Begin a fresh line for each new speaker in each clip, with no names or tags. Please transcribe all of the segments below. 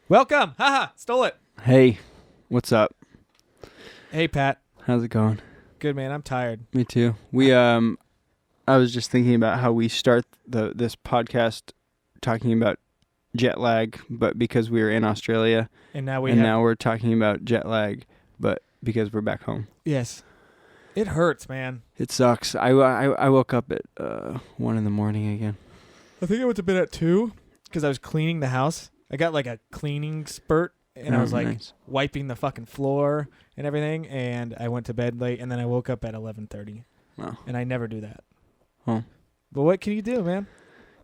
Welcome. Haha, stole it.
Hey, what's up?
Hey, Pat.
How's it going?
Good, man. I'm tired.
Me too. I was just thinking about how we start this podcast talking about jet lag, but because we were in Australia,
And now
now we're talking about jet lag, but because we're back home.
Yes. It hurts, man.
It sucks. I woke up at 1 a.m. again.
I think I went to bed at 2 because I was cleaning the house. I got like a cleaning spurt, and I was like
nice.
wiping the fucking floor and everything, and I went to bed late, and then I woke up at 11:30.
Wow.
And I never do that.
Oh.
But what can you do, man?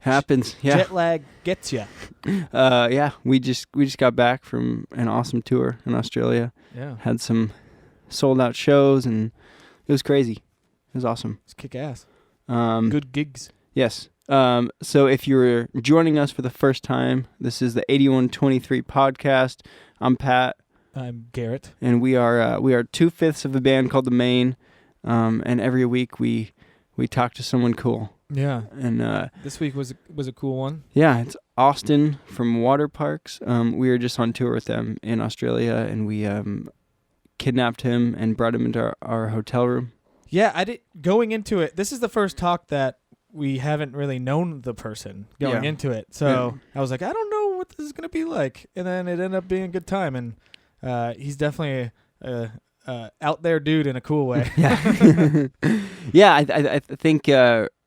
Happens. Yeah.
Jet lag gets you.
Yeah. We just got back from an awesome tour in Australia.
Yeah.
Had some sold out shows, and it was crazy. It was awesome.
It's kick ass.
Good
gigs.
Yes. So if you're joining us for the first time, this is the 8123 podcast. I'm Pat.
I'm Garrett.
And we are 2/5 of a band called the Maine. And every week we talk to someone cool.
Yeah.
And
this week was a cool one.
Yeah, it's Awsten from Waterparks. We were just on tour with them in Australia, and we kidnapped him and brought him into our hotel room.
Yeah, going into it. This is the first talk that we haven't really known the person going into it. So I was like, I don't know what this is going to be like. And then it ended up being a good time. And he's definitely a out there dude in a cool way.
Yeah. Yeah, I think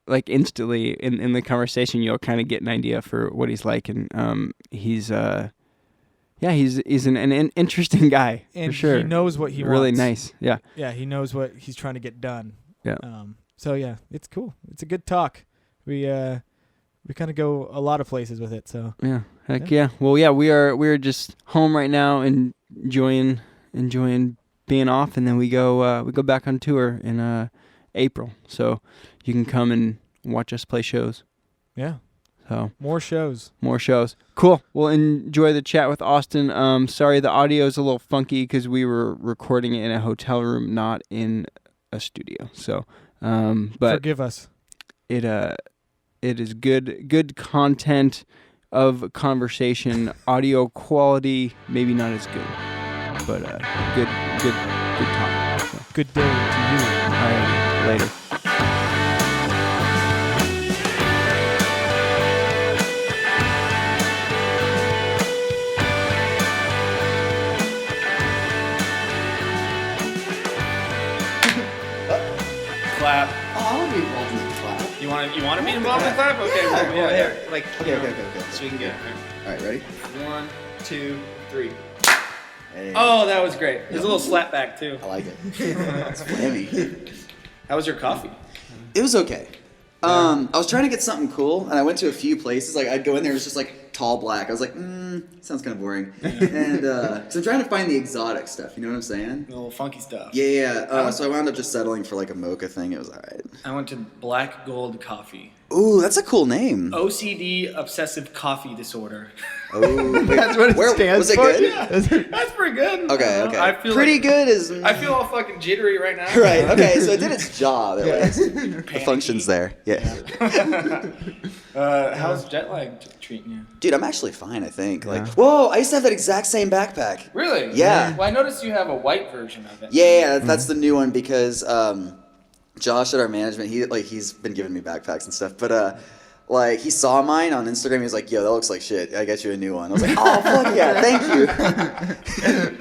like instantly in the conversation, you'll kind of get an idea for what he's like. And he's an interesting guy,
and
for sure.
He knows what he wants.
Really nice. Yeah.
Yeah, he knows what he's trying to get done.
Yeah.
So yeah, it's cool. It's a good talk. We kind of go a lot of places with it. So
yeah, heck yeah. Well, yeah, we're just home right now and enjoying being off, and then we go back on tour in April. So you can come and watch us play shows.
Yeah.
So
more shows.
Cool. We'll enjoy the chat with Awsten. Sorry, the audio is a little funky because we were recording it in a hotel room, not in a studio. So. But
forgive us.
It is good content of conversation. Audio quality maybe not as good, but good talk. So.
Good day to you.
All right, later.
Clap.
Oh, I want to be involved in the clap.
You want to be involved in the clap? Okay,
Yeah.
Like
Okay.
so we can get it.
All right, ready?
1, 2, 3.
Hey.
Oh, that was great. There's a little slap back too.
I like it. It's flammy.
How was your coffee?
It was okay. I was trying to get something cool, and I went to a few places. Like, I'd go in there, it was just like tall black. I was like, sounds kind of boring. And so I'm trying to find the exotic stuff. You know what I'm saying?
The little funky stuff.
Yeah. So I wound up just settling for like a mocha thing. It was all right.
I went to Black Gold Coffee.
Ooh, that's a cool name.
OCD, obsessive coffee disorder.
Oh,
That's what it stands
was it
for?
good?
Yeah, that's pretty good.
Okay.
I feel
pretty
like,
good is.
I feel all fucking jittery right now.
Right. Okay. So it did its job. At least. The
Panicky.
function's there. Yeah.
How's jet lag treating you?
Dude, I'm actually fine, I think. Like, whoa, I used to have that exact same backpack.
Really?
Yeah.
Well, I noticed you have a white version of it.
Yeah, that's the new one because Josh at our management, he's been giving me backpacks and stuff, but like he saw mine on Instagram, he was like, yo, that looks like shit. I got you a new one. I was like, oh fuck yeah, thank you.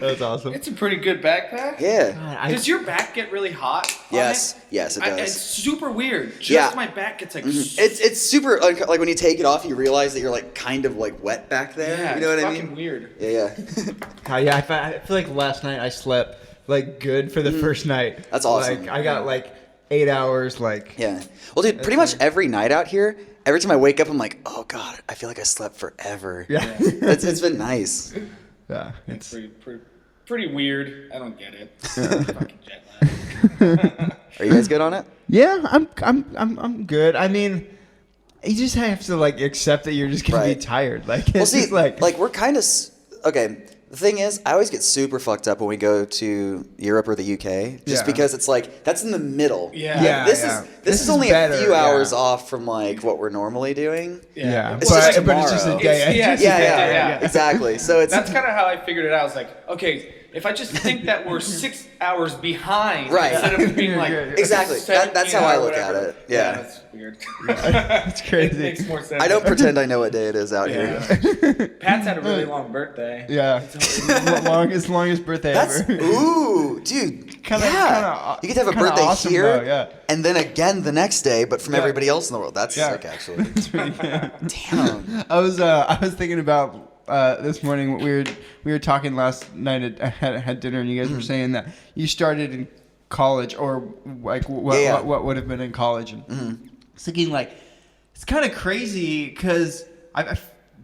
That's awesome.
It's a pretty good backpack.
Yeah.
Does your back get really hot?
Yes, it does.
It's super weird.
My
back gets like.
It's super like when you take it off, you realize that you're like kind of like wet back there.
Yeah,
you know what I mean?
Fucking weird.
Yeah.
Yeah, I feel like last night I slept like good for the first night.
That's awesome.
Like I got like 8 hours. Like
Yeah. Well, dude, pretty much every night out here, every time I wake up, I'm like, oh god, I feel like I slept forever.
Yeah.
It's been nice.
yeah,
It's pretty weird. I don't get it. Fucking jet lag.
Are you guys good on it?
yeah, I'm good. I mean, you just have to like accept that you're just gonna be
Right.
tired. Like it's
Well, see,
just like
we're kind of okay. The thing is, I always get super fucked up when we go to Europe or the UK, just because it's like that's in the middle.
Yeah.
Like,
Yeah,
this is only
better,
a few hours
yeah.
off from like what we're normally doing.
Yeah,
It's just
but it's just a
tomorrow.
day.
Yeah.
Exactly. So it's
That's kind of how I figured it out. I was like, okay, if I just think that we're 6 hours behind,
Right.
instead of being like
exactly. That's
17
how I
or
look at
whatever.
it. Yeah.
That's weird.
It's
It
crazy.
makes more sense.
I don't pretend I know what day it is out here.
Pat's had a really long birthday.
Yeah, longest birthday
That's
ever.
ooh, dude.
Kinda-
yeah. You get to have a
kinda
birthday
awesome,
here,
though, yeah.
and then again the next day, but from
Yeah.
everybody else in the world. That's
Yeah.
sick, actually.
Yeah.
Damn.
I was thinking about this morning what we were talking last night at dinner, and you guys were saying that you started in college, or like what would have been in college, and I was thinking like it's kind of crazy because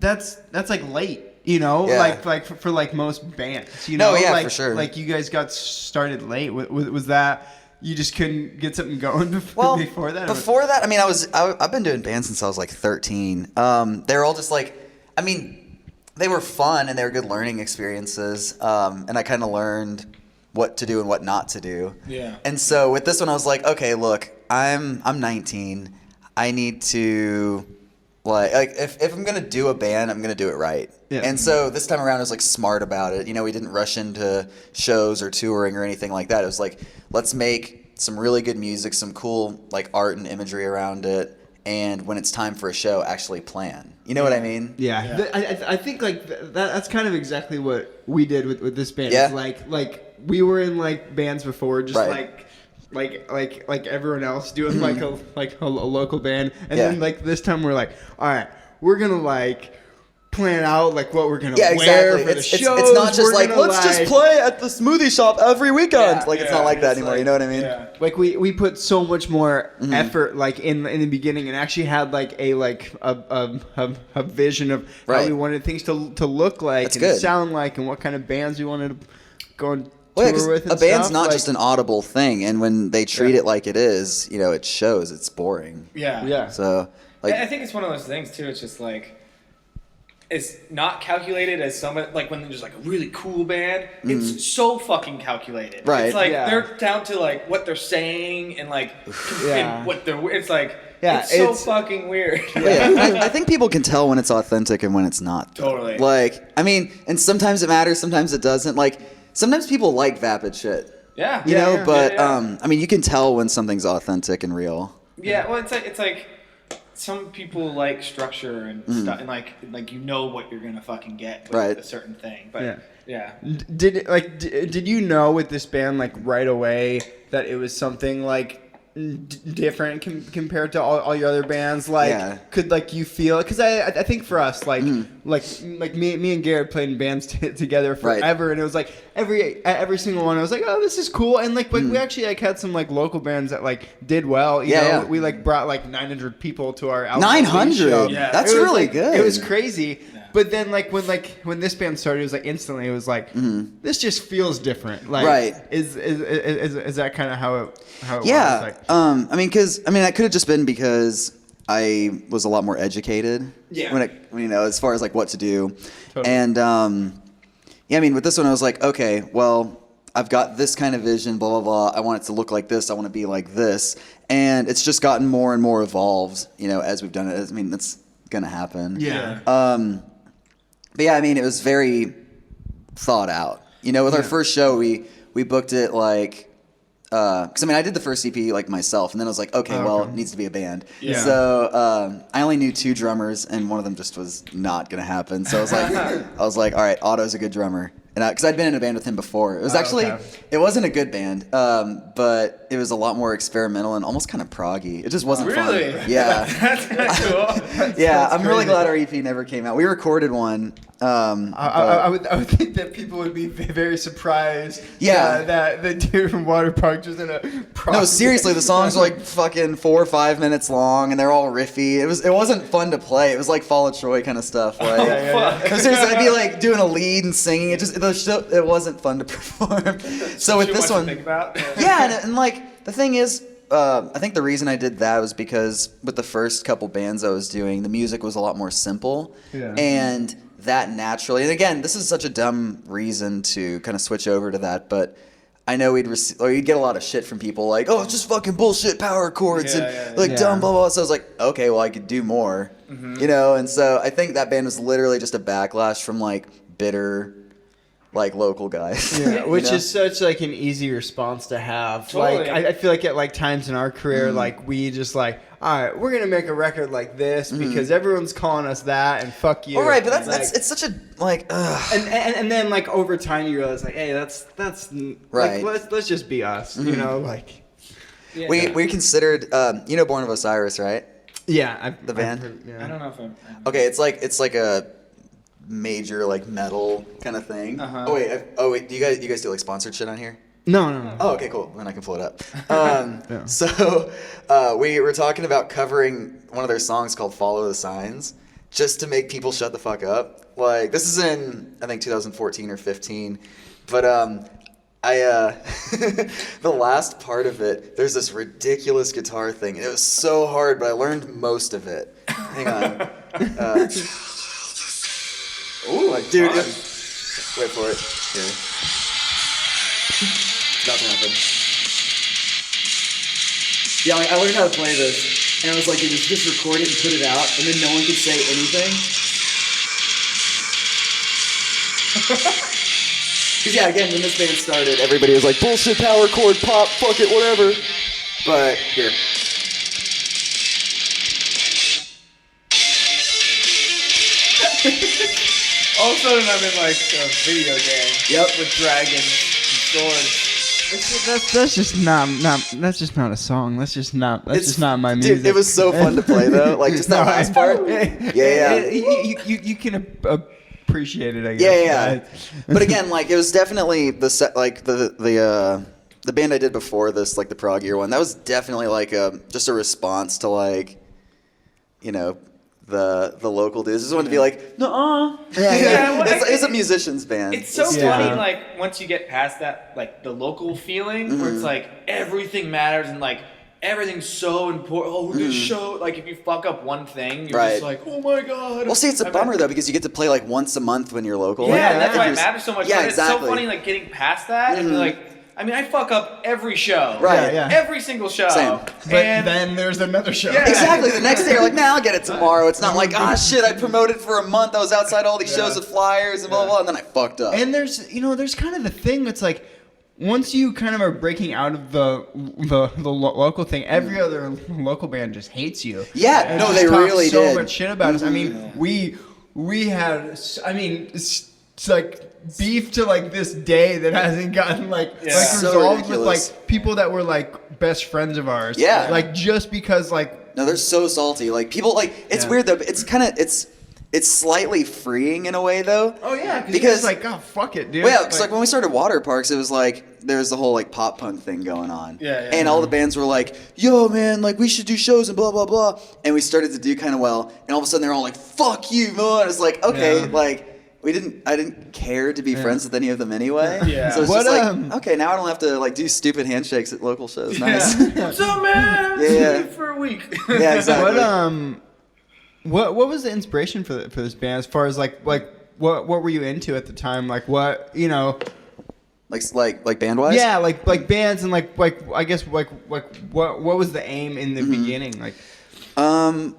that's like late. You know,
Yeah.
like for like most bands, you
No,
know,
yeah,
like,
for sure.
Like you guys got started late. Was that you just couldn't get something going before, before that?
Before that, I mean, I've been doing bands since I was like 13. They're all just like, I mean, they were fun and they were good learning experiences. And I kind of learned what to do and what not to do.
Yeah.
And so with this one, I was like, okay, look, I'm 19. I need to like if I'm gonna do a band, I'm gonna do it right.
Yeah.
And so this time around, I was like smart about it. You know, we didn't rush into shows or touring or anything like that. It was like, let's make some really good music, some cool like art and imagery around it, and when it's time for a show, actually plan. You know what I mean?
Yeah, I think like that's kind of exactly what we did with this band.
Yeah.
It's like we were in like bands before, just
Right.
like everyone else doing like a local band, and
Yeah.
then like this time we're like, all right, we're gonna like plan out like what we're gonna
Yeah,
wear
exactly.
for the
It's
shows.
not just
We're
like
gonna,
let's just play at the smoothie shop every weekend.
Yeah,
Like it's not like that
it's
anymore.
like-
You know what I mean?
Yeah.
Like we put so much more effort like in the beginning, and actually had like a vision of how
Right.
we wanted things to look like
That's
and
good.
sound like, and what kind of bands we wanted to go and
Well, yeah,
tour
'cause
with. And
a band's
stuff.
not
like,
just an audible thing, and when they treat
Yeah.
it like it is, you know, it shows. It's boring.
Yeah.
Yeah.
So like,
I think it's one of those things too. It's just like it's not calculated as somebody like when there's like a really cool band. It's so fucking calculated.
Right.
It's like
Yeah.
they're down to like what they're saying and like
Yeah.
and what they're. It's like
Yeah,
it's so
it's-
fucking weird.
yeah, I think people can tell when it's authentic and when it's not. though.
Totally.
Like, I mean, and sometimes it matters, sometimes it doesn't. Like, sometimes people like vapid shit.
Yeah.
You know,
yeah,
but
yeah.
I mean, you can tell when something's authentic and real.
Yeah, well, it's like some people like structure and stuff, and like you know what you're gonna fucking get with
Right.
a certain thing. But
Yeah.
yeah,
Did you know with this band like right away that it was something like different compared to all your other bands? Like,
Yeah.
could like you feel? Because I think for us like me and Garrett played in bands together
Right.
forever, and it was like every single one I was like, oh, this is cool, and like we actually like had some like local bands that like did well. You
Yeah,
know,
yeah.
we like brought like 900 people to our album
900?
show.
Yeah.
That's
It was,
really
like,
good.
It was crazy. But then, when this band started, it was like instantly. It was like this just feels different. Like,
Right.
Is that kind of how it
Yeah.
was? Like,
I mean, that could have just been because I was a lot more educated.
Yeah.
When you know, as far as like what to do,
Totally.
and yeah, I mean, with this one, I was like, okay, well, I've got this kind of vision, blah blah blah. I want it to look like this. I want to be like this, and it's just gotten more and more evolved. You know, as we've done it. I mean, that's gonna happen.
yeah.
But yeah, I mean, it was very thought out. You know, with our first show, we booked it like, because I mean, I did the first EP like myself, and then I was like, okay, well, it needs to be a band.
Yeah.
So I only knew 2 drummers, and one of them just was not gonna happen. So I was like, all right, Otto's a good drummer. And because I'd been in a band with him before, it was actually it wasn't a good band, but it was a lot more experimental and almost kind of proggy. It just wasn't
Really?
fun. Yeah,
that's kind of cool.
yeah. I'm really
crazy.
glad our EP never came out. We recorded one.
I would think that people would be very surprised.
Yeah.
That the dude from Waterparks was in a.
No, seriously, the songs are like fucking 4 or 5 minutes long, and they're all riffy. It wasn't fun to play. It was like Fall of Troy kind of stuff. Like,
Fuck.
seriously, I'd be like doing a lead and singing. It wasn't fun to perform. So with
Too
this
much to
one,
think about.
yeah, and like the thing is, I think the reason I did that was because with the first couple bands I was doing, the music was a lot more simple,
Yeah.
and that naturally. And again, this is such a dumb reason to kind of switch over to that, but I know we'd get a lot of shit from people like, oh, it's just fucking bullshit power chords and dumb blah blah. So I was like, okay, well I could do more, you know. And so I think that band was literally just a backlash from like bitter, like local guys.
Yeah, which
you know?
is such like an easy response to have.
Totally.
Like I feel like at like times in our career, like we just like, all right, we're gonna make a record like this because everyone's calling us that, and fuck you.
All right, but that's
like,
it's such a like.
And then like over time you realize like, hey, that's
right.
Like, let's just be us, you know, like.
Yeah.
We considered you know Born of Osiris, right?
Yeah,
The band?
I don't know if I'm.
Okay, it's like a major like metal kind of thing. Oh wait, do you guys do like sponsored shit on here?
No.
Oh, okay, cool. Then I can pull it up. So we were talking about covering one of their songs called "Follow the Signs," just to make people shut the fuck up. Like this is in I think 2014 or 15, but the last part of it, there's this ridiculous guitar thing. It was so hard, but I learned most of it. Hang on. Ooh, dude. Wait for it. Here. It's about to happen. Yeah, like, I learned how to play this, and I was like, it was just record it and put it out, and then no one could say anything. Because yeah, again, when this band started, everybody was like, bullshit, power chord, pop, fuck it, whatever. But here.
All of a sudden, I'm in like a video game.
Yep.
With dragons and swords.
That's just not a song. That's just not my music.
Dude, it was so fun to play though. Like just that last part. Yeah.
You can appreciate it, I guess.
Yeah. But again, like it was definitely the set, like the band I did before this, like the prog year one. That was definitely like just a response to like, you know, the local dudes. Just wanted to be like, no.
Yeah,
It's a musician's band.
It's so funny, like once you get past that, like the local feeling, where it's like everything matters and like everything's so important. Oh, this show, like if you fuck up one thing, you're just like, oh my god.
Well, see, it's a bummer though because you get to play like once a month when you're local.
Yeah, and that's why it matters so much.
Yeah,
but
exactly.
It's so funny, like getting past that and like. I mean, I fuck up every show.
Right.
Yeah.
Every single show.
Same.
But then there's another show.
Yeah.
Exactly. The next day, you're like, nah, I'll get it tomorrow. It's not like, shit, I promoted for a month. I was outside all these shows with flyers and blah, blah, blah, and then I fucked up.
And there's kind of the thing that's like, once you kind of are breaking out of the local thing, every other local band just hates you.
Yeah.
And
No,
just
they
talk
really
so
did.
much shit about us. I mean, we had, I mean, it's like beef to like this day that hasn't gotten like
So
resolved
ridiculous.
with like people that were like best friends of ours.
Yeah.
Like just because like.
No, they're so salty. Like people, like it's weird though. It's kind of it's slightly freeing in a way though.
Oh yeah,
because
it's like, oh fuck it, dude.
Well, yeah, because like when we started Waterparks, it was like there was the whole like pop punk thing going on. And all the bands were like, "Yo, man, like we should do shows and blah blah blah." And we started to do kind of well, and all of a sudden they're all like, "Fuck you, man!" It's like, okay, like. I didn't care to be friends with any of them anyway. Yeah. So it's just like, okay, now I don't have to like do stupid handshakes at local shows. Nice.
What's up, man?
Yeah.
For a week.
Yeah, exactly.
What was the inspiration for this band? As far as like what were you into at the time? Like what, you know?
Like band wise?
Yeah, like bands and like I guess like what was the aim in the beginning? Like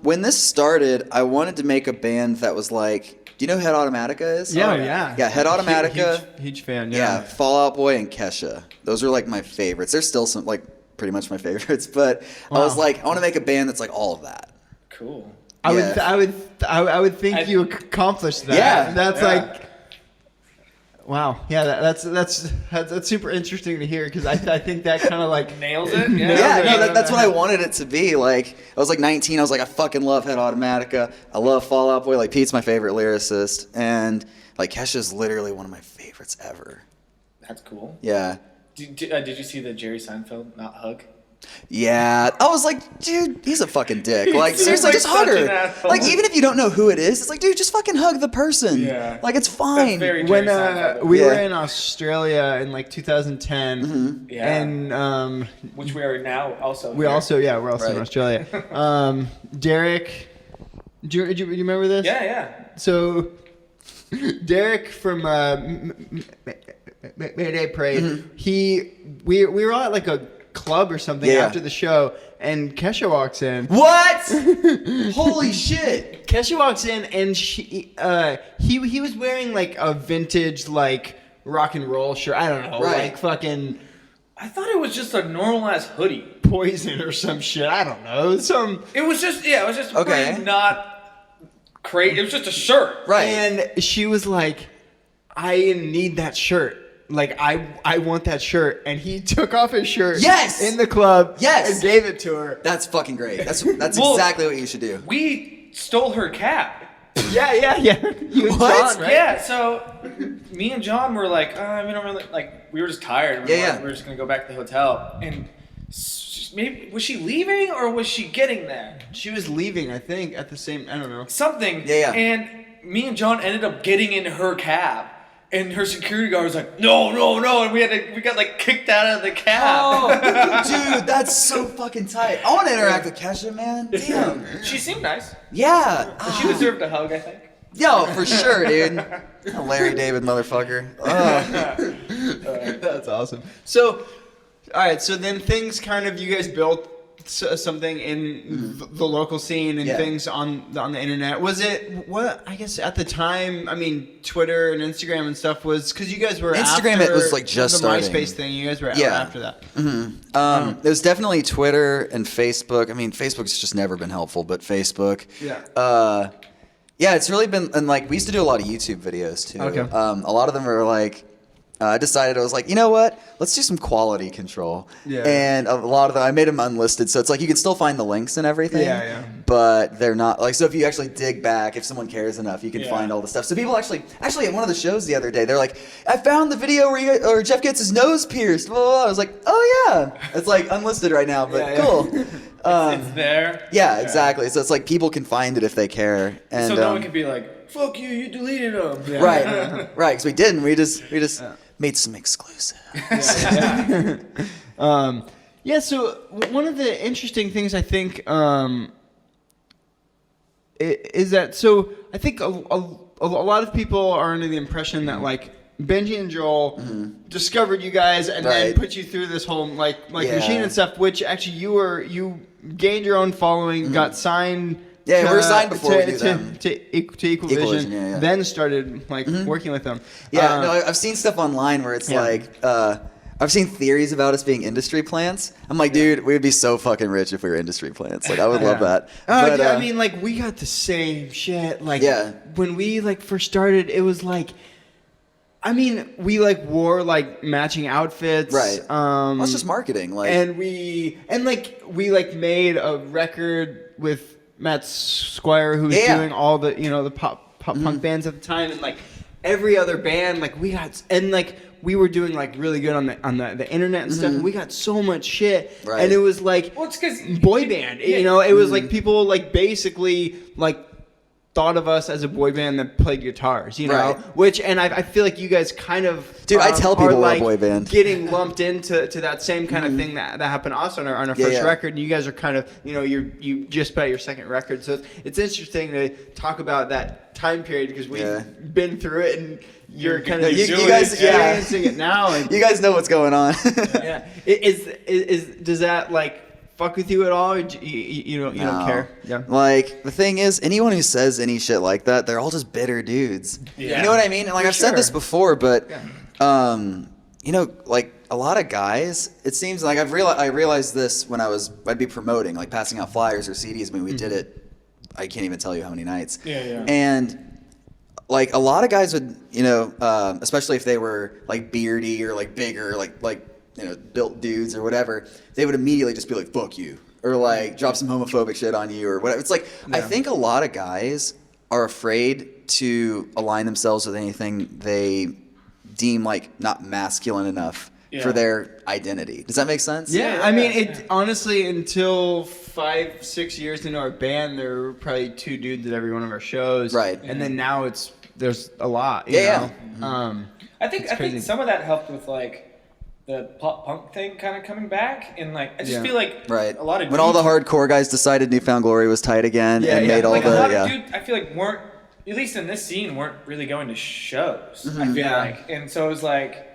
when this started, I wanted to make a band that was like, do you know who Head Automatica is?
Yeah.
Yeah, Head Automatica.
Huge fan.
Yeah, Fall Out Boy and Kesha. Those are like my favorites. They're still some like pretty much my favorites, but I was like, I want to make a band that's like all of that.
Cool.
I would think you accomplished that.
Yeah.
That's like. Wow. Yeah, that's super interesting to hear because I think that kind of like
nails it.
That's what I wanted it to be. Like I was like 19. I was like, I fucking love Head Automatica. I love Fall Out Boy. Like Pete's my favorite lyricist, and like Kesha's literally one of my favorites ever.
That's cool.
Yeah.
Did you see the Jerry Seinfeld not hug?
Yeah, I was like, dude, he's a fucking dick. Like, seriously,
like
just hug
such an
her.
asshole.
Like, even if you don't know who it is, it's like, dude, just fucking hug the person.
Yeah.
Like, it's fine.
That's very
when
Jerry Seinfeld.
we were in Australia in like 2010, and
which we are now also.
we're also in Australia. Derek, do you remember this?
Yeah.
So Derek from Mayday Parade, we were all at like a club or something after the show, and Kesha walks in.
What? Holy shit!
Kesha walks in, and he was wearing like a vintage like rock and roll shirt. I don't know, like fucking.
I thought it was just a normal ass hoodie.
Poison or some shit. I don't know.
It was just pretty not crazy. It was just a shirt.
Right.
And she was like, I need that shirt. Like, I want that shirt. And he took off his shirt in the club and gave it to her.
That's fucking great. That's exactly what you should do.
We stole her cab.
Yeah. You and
What?
John, right?
Yeah, so me and John were like, we don't really, like, we were just tired. We were just going to go back to the hotel. And maybe, was she leaving or was she getting there?
She was leaving, I think, at the same, I don't know.
Something.
Yeah.
And me and John ended up getting in her cab. And her security guard was like, no. And we got like kicked out of the cab.
Oh, dude, that's so fucking tight. I want to interact with Kesha, man. Damn.
She seemed nice.
Yeah.
She deserved a hug, I think.
Yo, for sure, dude. Larry David, motherfucker.
That's awesome. So, all right. So then things kind of, you guys built something in the local scene and things on the internet. Was it what? I guess at the time, I mean, Twitter and Instagram and stuff was because you guys were
Instagram.
After
it was like just
the
starting.
MySpace thing. You guys were after that.
It was definitely Twitter and Facebook. I mean, Facebook's just never been helpful, but Facebook. Yeah, it's really been, and like we used to do a lot of YouTube videos too.
Okay.
A lot of them are like, I decided I was like, you know what? Let's do some quality control.
Yeah.
And a lot of them, I made them unlisted, so it's like you can still find the links and everything.
Yeah.
But they're not like, so if you actually dig back, if someone cares enough, you can find all the stuff. So people actually at one of the shows the other day, they're like, I found the video where Jeff gets his nose pierced. Blah, blah, blah. I was like, oh yeah, it's like unlisted right now, but cool.
It's there.
Yeah, exactly. So it's like people can find it if they care, and
so no one can be like, "Fuck you, you deleted them."
Yeah. Right. Because we didn't. We just made some exclusives.
So one of the interesting things I think is that I think a lot of people are under the impression that like Benji and Joel discovered you guys and then put you through this whole like machine and stuff, which actually you gained your own following, got signed.
Yeah, we were signed before we knew them.
To Equal Vision, then started like working with them.
Yeah, no, I've seen stuff online where it's like, I've seen theories about us being industry plants. I'm like, dude, we would be so fucking rich if we were industry plants. Like, I would love that.
But, I mean, like, we got the same shit. Like, when we like first started, it was like, I mean, we like wore like matching outfits.
Right. Well, it's just marketing. Like,
and we made a record with Matt Squire, who was doing all the the pop punk bands at the time, and like every other band, like we got, and like we were doing like really good on the internet and stuff, and we got so much shit, and it was like,
well, it's because
boy band, it was like people like basically like thought of us as a boy band that played guitars, which, and I feel like you guys kind of,
dude, I tell people
like
we're a boy band,
getting lumped into that same kind of thing that happened also on our first record, and you guys are kind of, you just put out your second record, so it's interesting to talk about that time period because we've been through it, and you're kind of
you guys
experiencing it now, and
you guys know what's going on.
Does that like fuck with you at all? Or you don't care? Yeah.
Like, the thing is, anyone who says any shit like that, they're all just bitter dudes. Yeah. You know what I mean? And like, I've said this before, but like a lot of guys, it seems like I realized this when I'd be promoting, like passing out flyers or CDs. I mean, we did it, I can't even tell you how many nights.
Yeah.
And like a lot of guys would, especially if they were like beardy or like bigger, like built dudes or whatever, they would immediately just be like, fuck you, or like drop some homophobic shit on you or whatever. It's like, I think a lot of guys are afraid to align themselves with anything they deem like not masculine enough for their identity. Does that make sense?
Yeah, I mean, it honestly, until 5-6 years into our band, there were probably 2 dudes at every one of our shows.
Right.
And then now there's a lot, you know?
I think some of that helped with like the pop punk thing kind of coming back, and like I just feel like a lot of
when all the hardcore guys decided Newfound Glory was tight again and made all
like
the
a lot of dudes I feel like weren't at least in this scene, weren't really going to shows. I feel like, and so it was like,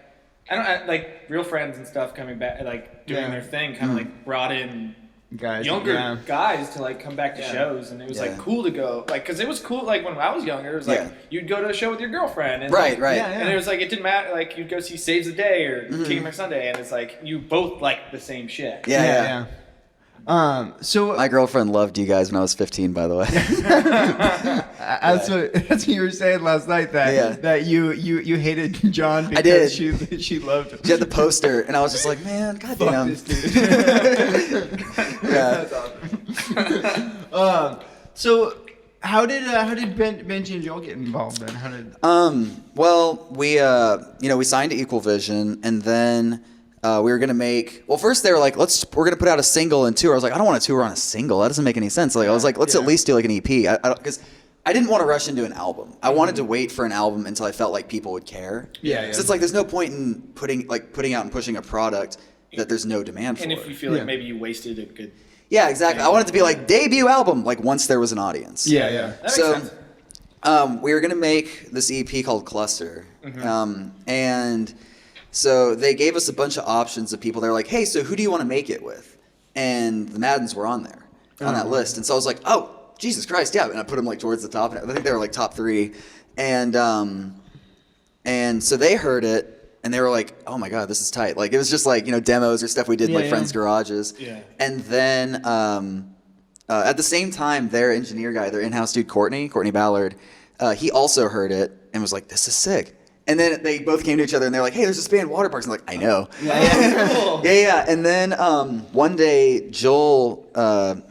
like real friends and stuff coming back, like doing their thing, kind of like brought in younger guys to like come back to shows, and it was like cool to go, like, because it was cool, like when I was younger, it was like you'd go to a show with your girlfriend, and
right,
and it was like it didn't matter, like you'd go see Saves the Day or King of Sunday, and it's like you both liked the same shit.
So
my girlfriend loved you guys when I was 15, by the way.
That's what you were saying last night, that you hated John because
I did.
she loved him.
She had the poster, and I was just like, man, goddamn.
Fuck this dude. That's awesome. So how did Benji and Joel get involved then? How did?
Well, we we signed to Equal Vision, and then we were gonna make. Well, first they were like, we're gonna put out a single and tour. I was like, I don't want to tour on a single. That doesn't make any sense. Like I was like, let's at least do like an EP. Because I didn't want to rush into an album. I wanted to wait for an album until I felt like people would care. So it's like there's no point in putting out and pushing a product that there's no demand for.
And if you feel like maybe you wasted a good.
Yeah, exactly. I wanted it to be like debut album, like once there was an audience.
That makes sense.
We were gonna make this EP called Cluster, and so they gave us a bunch of options of people. They're like, hey, so who do you want to make it with? And the Maddens were on there, on that list. And so I was like, oh, Jesus Christ, yeah. And I put them like towards the top. I think they were like top 3. And so they heard it, and they were like, oh my God, this is tight. Like it was just like, demos or stuff we did in like friends' garages. And then at the same time, their engineer guy, their in-house dude, Courtney Ballard, he also heard it and was like, this is sick. And then they both came to each other and they're like, hey, there's this band, Waterparks. I'm like, I know.
Cool.
And then one day, Joel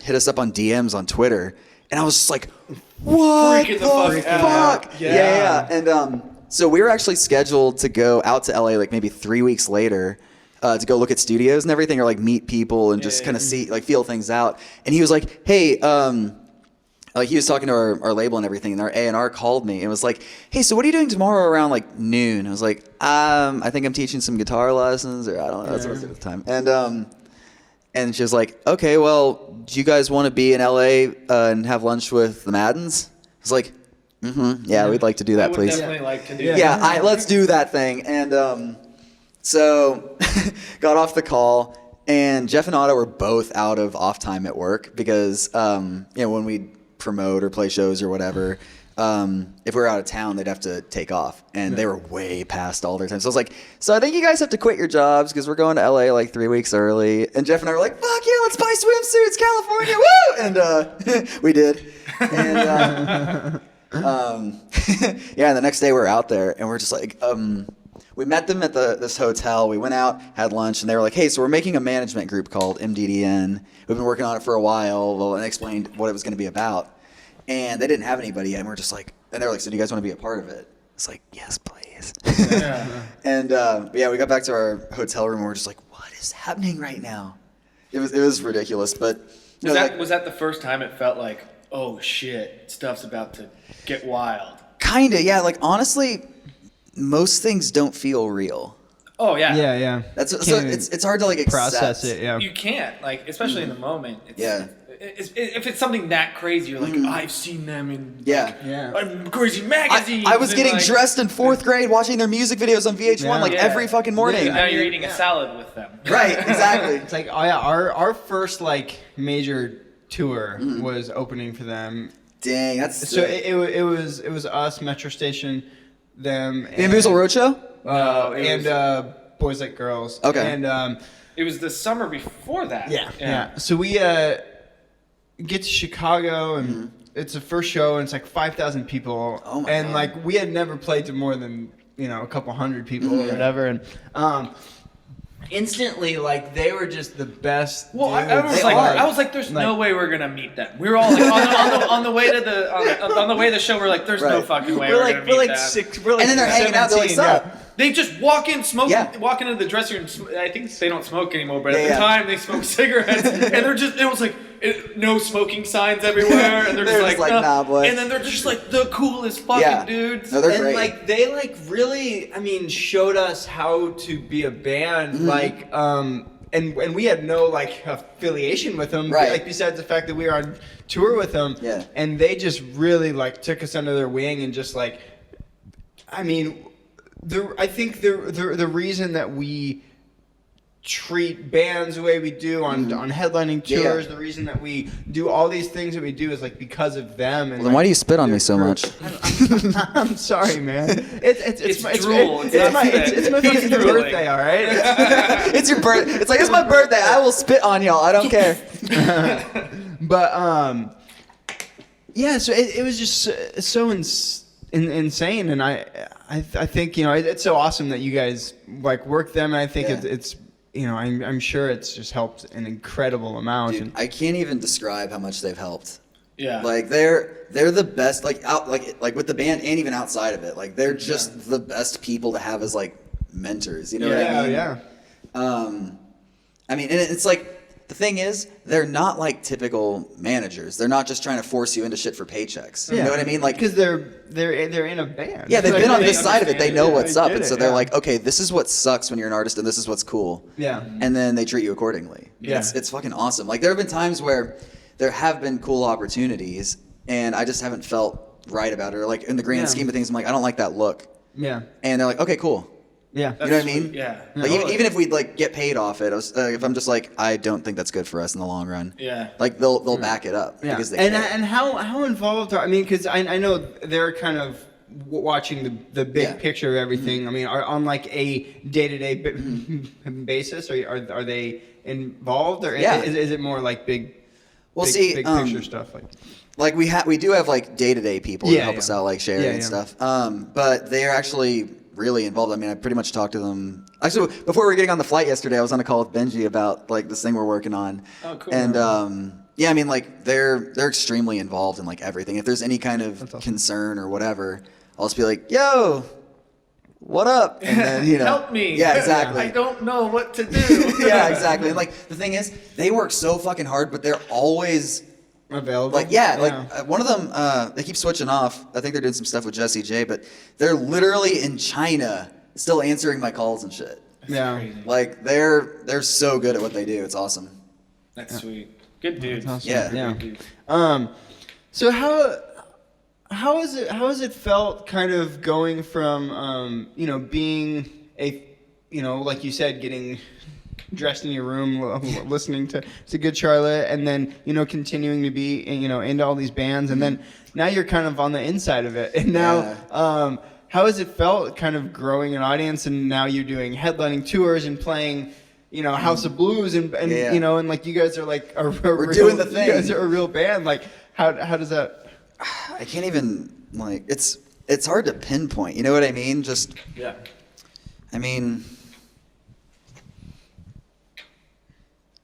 hit us up on DMs on Twitter. And I was just like, what
Freaking
the fuck? And so we were actually scheduled to go out to LA like maybe 3 weeks later to go look at studios and everything, or like meet people and just kind of see, like feel things out. And he was like, hey, like he was talking to our label and everything, and our A&R called me and was like, hey, so what are you doing tomorrow around like noon? I was like, I think I'm teaching some guitar lessons, or I don't know. That's what I was doing at the time. And she was like, okay, well, do you guys want to be in LA and have lunch with the Maddens? I was like, yeah, we'd like to do that, please.
I would definitely like to do that.
Let's do that thing. And so got off the call, and Jeff and Otto were both out of off time at work because, when we promote or play shows or whatever, if we were out of town, they'd have to take off, and they were way past all their time. So I was like, so I think you guys have to quit your jobs because we're going to LA like 3 weeks early. And Jeff and I were like, fuck yeah, let's buy swimsuits, California, woo! And we did. And and the next day we were out there, and we're just like, we met them at this hotel. We went out, had lunch, and they were like, hey, so we're making a management group called MDDN. We've been working on it for a while, and explained what it was going to be about. And they didn't have anybody yet, and we're just like, and they were like, so do you guys want to be a part of it? It's like, yes, please. And we got back to our hotel room, and we're just like, what is happening right now? It was ridiculous, but
was that the first time it felt like, oh shit, stuff's about to get wild?
Kinda, yeah. Like honestly, most things don't feel real.
Oh yeah.
Yeah.
That's so it's hard to like
process it. Yeah.
You can't, like, especially in the moment. If it's something that crazy, you're like, I've seen them in crazy magazines.
I was getting dressed in 4th grade, watching their music videos on VH1 every fucking morning.
Now you're eating a salad with them.
Right, exactly.
It's like, our first like major tour was opening for them.
Dang, that's
so it was us, Metro Station, them, and
Bamboozle Roadshow.
And Boys Like Girls.
Okay.
And
it was the summer before that.
Yeah. So we get to Chicago, and it's the first show, and it's like 5,000 people.
Oh my
and
God.
like we had never played to more than a couple hundred people or whatever, and instantly, like, they were just the best.
Well, I was like, there's no way we're gonna meet them. We were all like, on the way to the show. We're like, there's no fucking way we're gonna meet them.
And then they're hanging out. They're like, sup?
They just walk in, walk into the dressing room. I think they don't smoke anymore, but at the time they smoked cigarettes, and it was like no smoking signs everywhere, and they're just like
nah, boy.
And then they're just like the coolest fucking dudes.
No, they're
and
great.
like they like really, showed us how to be a band, and we had no like affiliation with them,
right?
Like besides the fact that we were on tour with them.
Yeah.
And they just really like took us under their wing and just like, I mean, I think the reason that we treat bands the way we do on headlining tours, the reason that we do all these things that we do is like because of them. And
Then why do you spit on me so much?
I'm sorry, man. It's my
drool.
It's my fucking birthday, all right?
It's your birthday. It's like, it's my birthday. I will spit on y'all. I don't care.
But yeah. So it was just so insane, and I think it's so awesome that you guys like work them, and I think it's I'm sure it's just helped an incredible amount.
Dude, I can't even describe how much they've helped.
Yeah.
Like they're the best, like out like with the band and even outside of it. Like they're just the best people to have as like mentors. You know what I mean?
Yeah.
I mean, and it's like, the thing is, they're not like typical managers. They're not just trying to force you into shit for paychecks. You know what I mean? Like,
because they're in a band.
Yeah, they've
Like,
been on this side of it. They know what's up, and so they're
yeah.
like, okay, this is what sucks when you're an artist, and this is what's cool.
Yeah.
And then they treat you accordingly.
Yeah.
It's fucking awesome. Like, there have been times where there have been cool opportunities, and I just haven't felt right about it. Or like in the grand scheme of things, I'm like, I don't like that look.
Yeah.
And they're like, okay, cool.
Yeah.
You know what I mean?
Yeah.
Like even if we'd like get paid off it, if I'm just like, I don't think that's good for us in the long run.
Yeah.
Like they'll back it up because they
and
care.
and how involved are, I mean, because I know they're kind of watching the big picture of everything. I mean, are on like a day-to-day basis, or are they involved, or is it more like big picture stuff
like we do have like day-to-day people who help us out, like Sherry and stuff. But they are actually really involved. I mean, I pretty much talked to them. Actually, before we were getting on the flight yesterday, I was on a call with Benji about like this thing we're working on.
Oh, cool.
And yeah, I mean, like they're extremely involved in like everything. If there's any kind of concern or whatever, I'll just be like, "Yo, what up?" And then
help me.
Yeah, exactly.
I don't know what to do.
Yeah, exactly. And like the thing is, they work so fucking hard, but they're always
available.
Like one of them, they keep switching off. I think they're doing some stuff with Jesse J, but they're literally in China still answering my calls and shit.
Yeah.
Crazy.
Like they're so good at what they do. It's awesome.
That's sweet. Good dudes.
Awesome.
Yeah.
Good dudes.
So how has it felt kind of going from being a like you said, getting dressed in your room listening to Good Charlotte, and then continuing to be into all these bands, and then now you're kind of on the inside of it, and now how has it felt kind of growing an audience, and now you're doing headlining tours and playing House of Blues, and and like you guys are like we're
doing the thing.
You guys are a real band. Like how does that?
I can't even like it's hard to pinpoint. You know what I mean? Just I mean,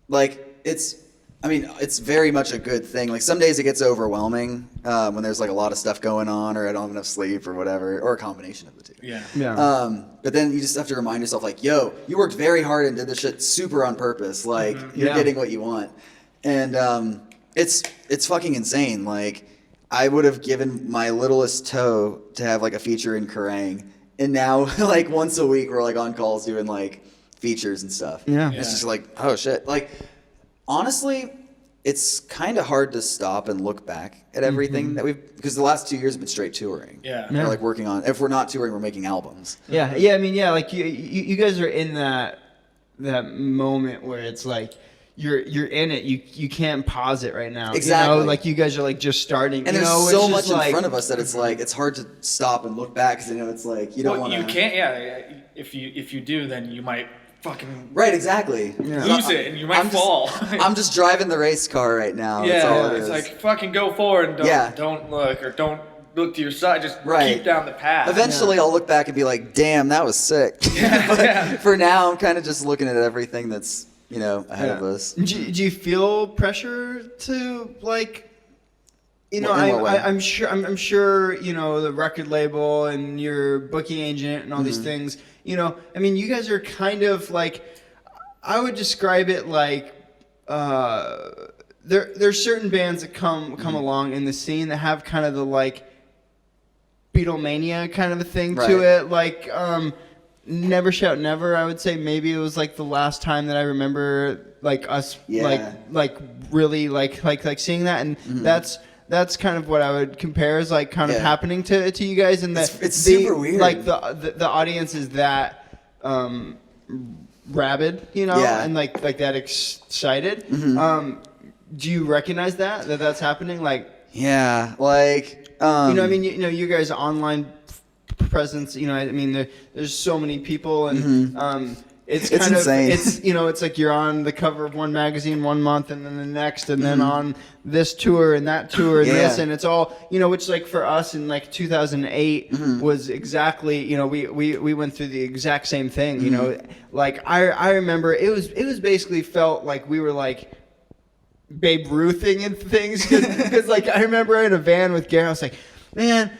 like it's very much a good thing. Like some days it gets overwhelming when there's like a lot of stuff going on, or I don't have enough sleep or whatever, or a combination of the two.
Yeah.
But then you just have to remind yourself, like, yo, you worked very hard and did this shit super on purpose. Like you're getting what you want, and it's fucking insane. Like I would have given my littlest toe to have like a feature in Kerrang, and now like once a week we're like on calls doing like features and stuff.
Yeah.
It's just like, oh shit. Like honestly, it's kind of hard to stop and look back at everything that because the last 2 years have been straight touring.
Yeah.
We're like working on, if we're not touring, we're making albums.
Yeah. I mean, like you guys are in that moment where it's like you're in it. You can't pause it right now.
Exactly.
Like you guys are like just starting.
And there's so much in front of us that it's like it's hard to stop and look back because it's like you don't want to.
You can't. Yeah. If you do, then you might fucking
right. Exactly.
lose it, and you might fall.
I'm just driving the race car right now.
Yeah.
That's all it
It's
is.
like fucking go forward and don't look, or don't look to your side. Just keep down the path.
Eventually, I'll look back and be like, "Damn, that was sick." But for now, I'm kind of just looking at everything that's ahead of us.
Do you feel pressure to like?
In what way?
I'm sure the record label and your booking agent and all these things. I mean, you guys are kind of like, I would describe it like, there's certain bands that come along in the scene that have kind of the like Beatlemania kind of a thing to it, like never shout never. I would say maybe it was like the last time that I remember like us like really like seeing that, and that's kind of what I would compare as like kind of happening to you guys, and that
it's super weird.
Like the audience is that rabid, you know, and like that excited. Do you recognize that's happening? Like
like
you know, I mean, you know, you guys online presence, you know, I mean, there's so many people, and it's kind
insane.
It's you know, it's like you're on the cover of one magazine one month, and then the next, and then on this tour and that tour and this, and it's all, you know, which like for us in like 2008 was exactly, you know, we went through the exact same thing, you know, like I remember it was basically felt like we were like Babe Ruthing and things, because like I remember in a van with Garrett, I was like, man,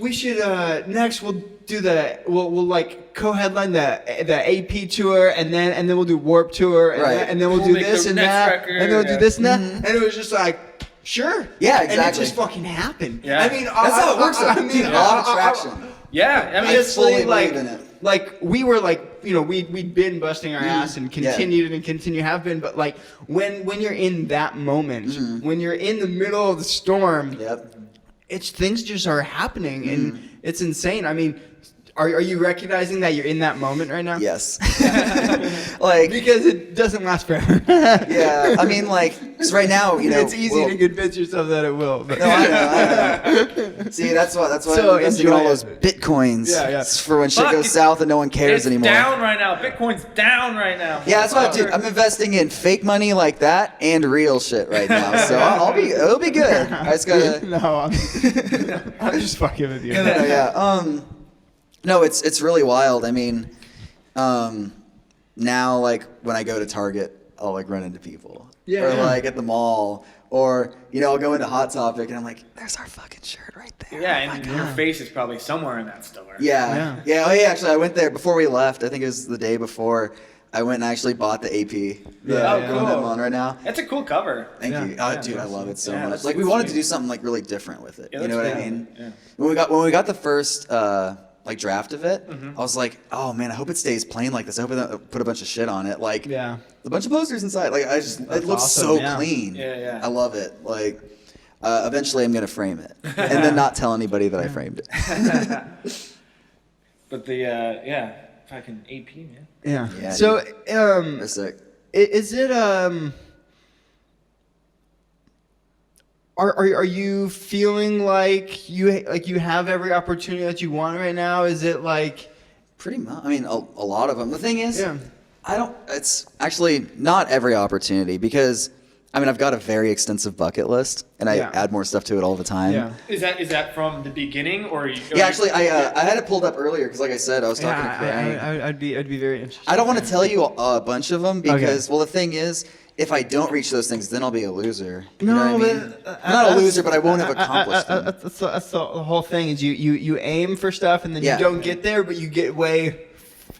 we should next we'll do we'll like co-headline the AP tour, and then we'll do Warp Tour, and then we'll do this and that, and then we'll do this and that, and it was just like, sure,
exactly,
and it just fucking happened.
I mean, that's how it works. I mean, law of attraction.
I mean,
I fully believe in it.
Like we were like, you know, we'd been busting our ass and continued and continue have been, but like when you're in that moment, when you're in the middle of the storm, it's things just are happening, and it's insane. I mean, are you recognizing that you're in that moment right now?
Yes. Like,
because it doesn't last forever.
I mean, like, because right now, you know,
it's easy to convince yourself that it will. But.
No, I know. See, that's why I'm investing in all those bitcoins. It's for when shit goes south and no one cares anymore.
It's down right now. Bitcoin's down right now.
Yeah, that's what I'm investing in fake money like that and real shit right now. So it'll be good. I just gotta.
No, I'm just fucking with you.
No, it's really wild. I mean, now like when I go to Target, I'll like run into people, or like at the mall, or you know, I'll go into Hot Topic and I'm like, "There's our fucking shirt right there."
Yeah, and your face is probably somewhere in that store.
Yeah. Oh yeah, actually, I went there before we left. I think it was the day before. I went and actually bought the AP.
Cool.
That I'm on right now.
That's a cool cover.
Thank you. Oh, dude, I love it so much. Like we wanted to do something like really different with it. You know what I mean?
Yeah.
When we got the first like draft of it, I was like, oh man, I hope it stays plain like this. I hope they don't put a bunch of shit on it. Like a bunch of posters inside. Like it looks awesome, so clean.
Yeah.
I love it. Like eventually I'm gonna frame it and then not tell anybody that I framed it.
But the fucking AP, man.
Yeah. So
that's sick.
Is it Are you feeling like you have every opportunity that you want right now? Is it like
pretty much? I mean, a lot of them. The thing is, it's actually not every opportunity, because I mean, I've got a very extensive bucket list, and I add more stuff to it all the time.
Yeah. Is that from the beginning, or?
Actually, I had it pulled up earlier because, like I said, I was talking to Craig.
I'd be very interested.
I don't want to tell you a bunch of them because, well, the thing is, if I don't reach those things, then I'll be a loser. You know what I mean? I'm not a loser, but I won't have accomplished them.
That's the whole thing. Is you aim for stuff and then you don't get there, but you get way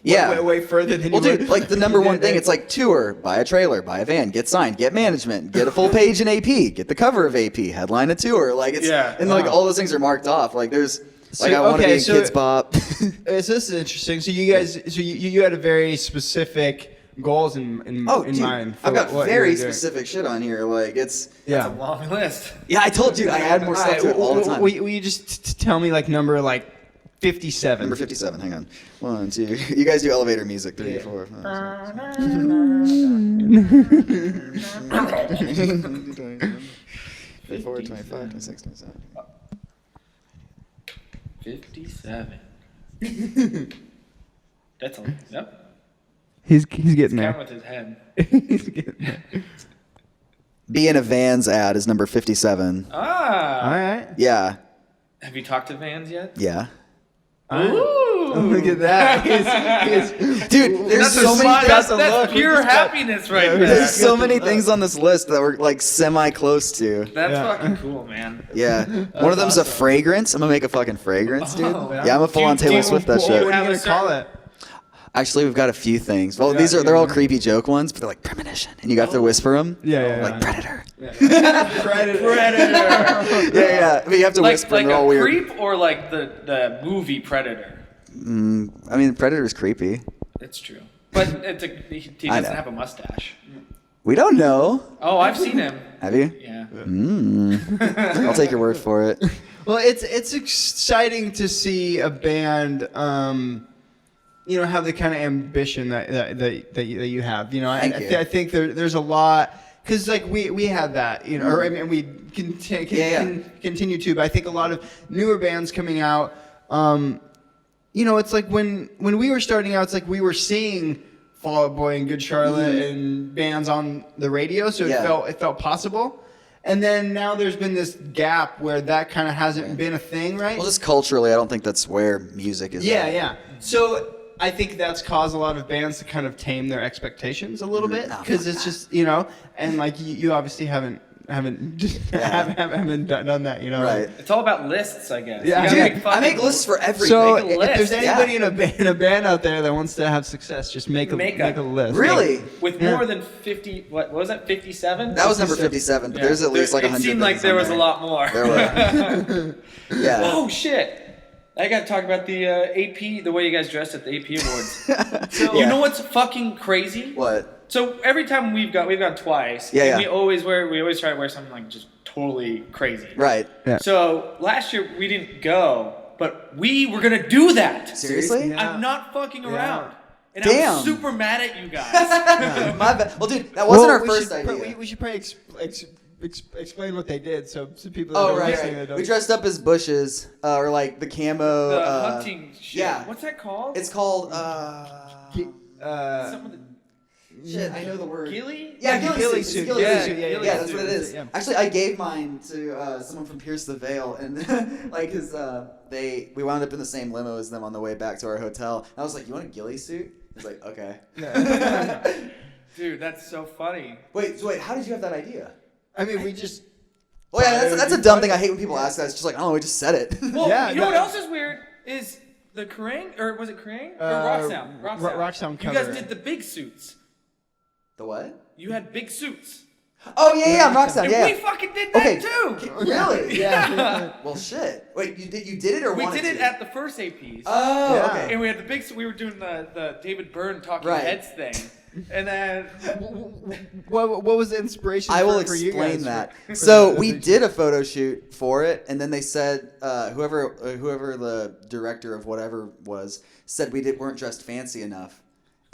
further than you would.
Dude, like the number one thing, it's like tour, buy a trailer, buy a van, get signed, get management, get a full page in AP, get the cover of AP, headline a tour. Like it's and like all those things are marked off. Like there's like I want to be in Kids Bop.
This is interesting. So you guys, you had a very specific goals in mind.
I've got very specific shit on here. Like it's
that's a long list.
Yeah, I told you I add more stuff to it all the time.
Will you just tell me like number like 57?
Number 57. Hang on. 1, 2. You guys do elevator music. 3, 4, 5, 6. 4, 25, 26, 27.
57. That's a yep.
He's getting there.
Count with his head.
He's getting there.
Be in a Vans ad is number 57.
Ah.
All right.
Yeah.
Have you talked to Vans yet?
Yeah.
Ooh.
Look at that.
Dude, there's so many.
That's pure happiness right there.
There's so many things on this list that we're like semi-close to.
That's fucking cool, man.
Yeah. One of them's a fragrance. I'm gonna make a fucking fragrance, dude. Yeah, I'm a full-on Taylor Swift that shit.
What are you gonna call it?
Actually, we've got a few things. Well, they're all creepy joke ones, but they're like premonition, and you got to whisper them.
Yeah.
Predator.
Predator.
Yeah. But you have to whisper, and they're all weird.
Like a creep or like the movie Predator?
I mean, Predator's creepy.
It's true. But he doesn't have a mustache.
We don't know.
Oh, I've seen him.
Have you?
Yeah.
I'll take your word for it.
Well, it's exciting to see a band, have the kind of ambition that you have. I think there's a lot, because like we have that, or I mean we continue to, but I think a lot of newer bands coming out, it's like when we were starting out, it's like we were seeing Fall Out Boy and Good Charlotte and bands on the radio, so it felt possible. And then now there's been this gap where that kind of hasn't been a thing, right?
Well, just culturally, I don't think that's where music is.
Yeah. So I think that's caused a lot of bands to kind of tame their expectations a little bit, because it's just, and like you obviously haven't done that,
Right.
It's all about lists, I guess.
Yeah.
I make lists for everything.
So if there's anybody in a band out there that wants to have success, just make a list.
Really?
With more than 50, what was that, 57?
That was number 57, but there's at least like 100.
It seemed like there was a lot more.
There were. Yeah.
Oh, shit. I got to talk about the AP, the way you guys dressed at the AP Awards. You know what's fucking crazy?
What?
So every time we've gone twice.
Yeah.
We always try to wear something like just totally crazy.
Right.
Yeah.
So last year we didn't go, but we were gonna do that.
Seriously?
I'm not fucking around. And
Damn.
I'm super mad at you guys.
My bad. Well, dude, that wasn't our first idea.
We should probably explain what they did, so people.
Right. We dressed up as bushes, or like the camo.
The hunting shit.
Yeah.
What's that called?
It's called.
Some of the
Shit, I know the word.
ghillie?
Yeah, ghillie suit. Ghillie suit.
Yeah,
That's what it is.
Yeah.
Actually, I gave mine to someone from Pierce the Veil, and because we wound up in the same limo as them on the way back to our hotel. And I was like, "You want a ghillie suit?" He's like, "Okay."
Dude, that's so funny.
Wait, how did you have that idea?
I mean, we just.
Well, yeah, that's a dumb thing. I hate when people ask that. It's just like, oh, we just said it.
Well, you know what else is weird is the Kerrang, or was it Kerrang? Or Rocksound?
Rocksound
You
cover.
guys did the big suits.
The what?
You had big suits.
Oh yeah, Roxanne,
And
yeah.
we fucking did that too.
Really?
Yeah.
Well, shit. Wait, you did it or
We
wanted
did it
to?
at the first APs.
Oh,
Yeah.
okay.
And we had the big. We were doing the David Byrne talking
Right.
heads thing, and then
What was the inspiration?
I will
for you
explain
guys
that.
for
So
the
we
big
did a photo shoot for it, and then they said whoever the director of whatever was said we weren't dressed fancy enough.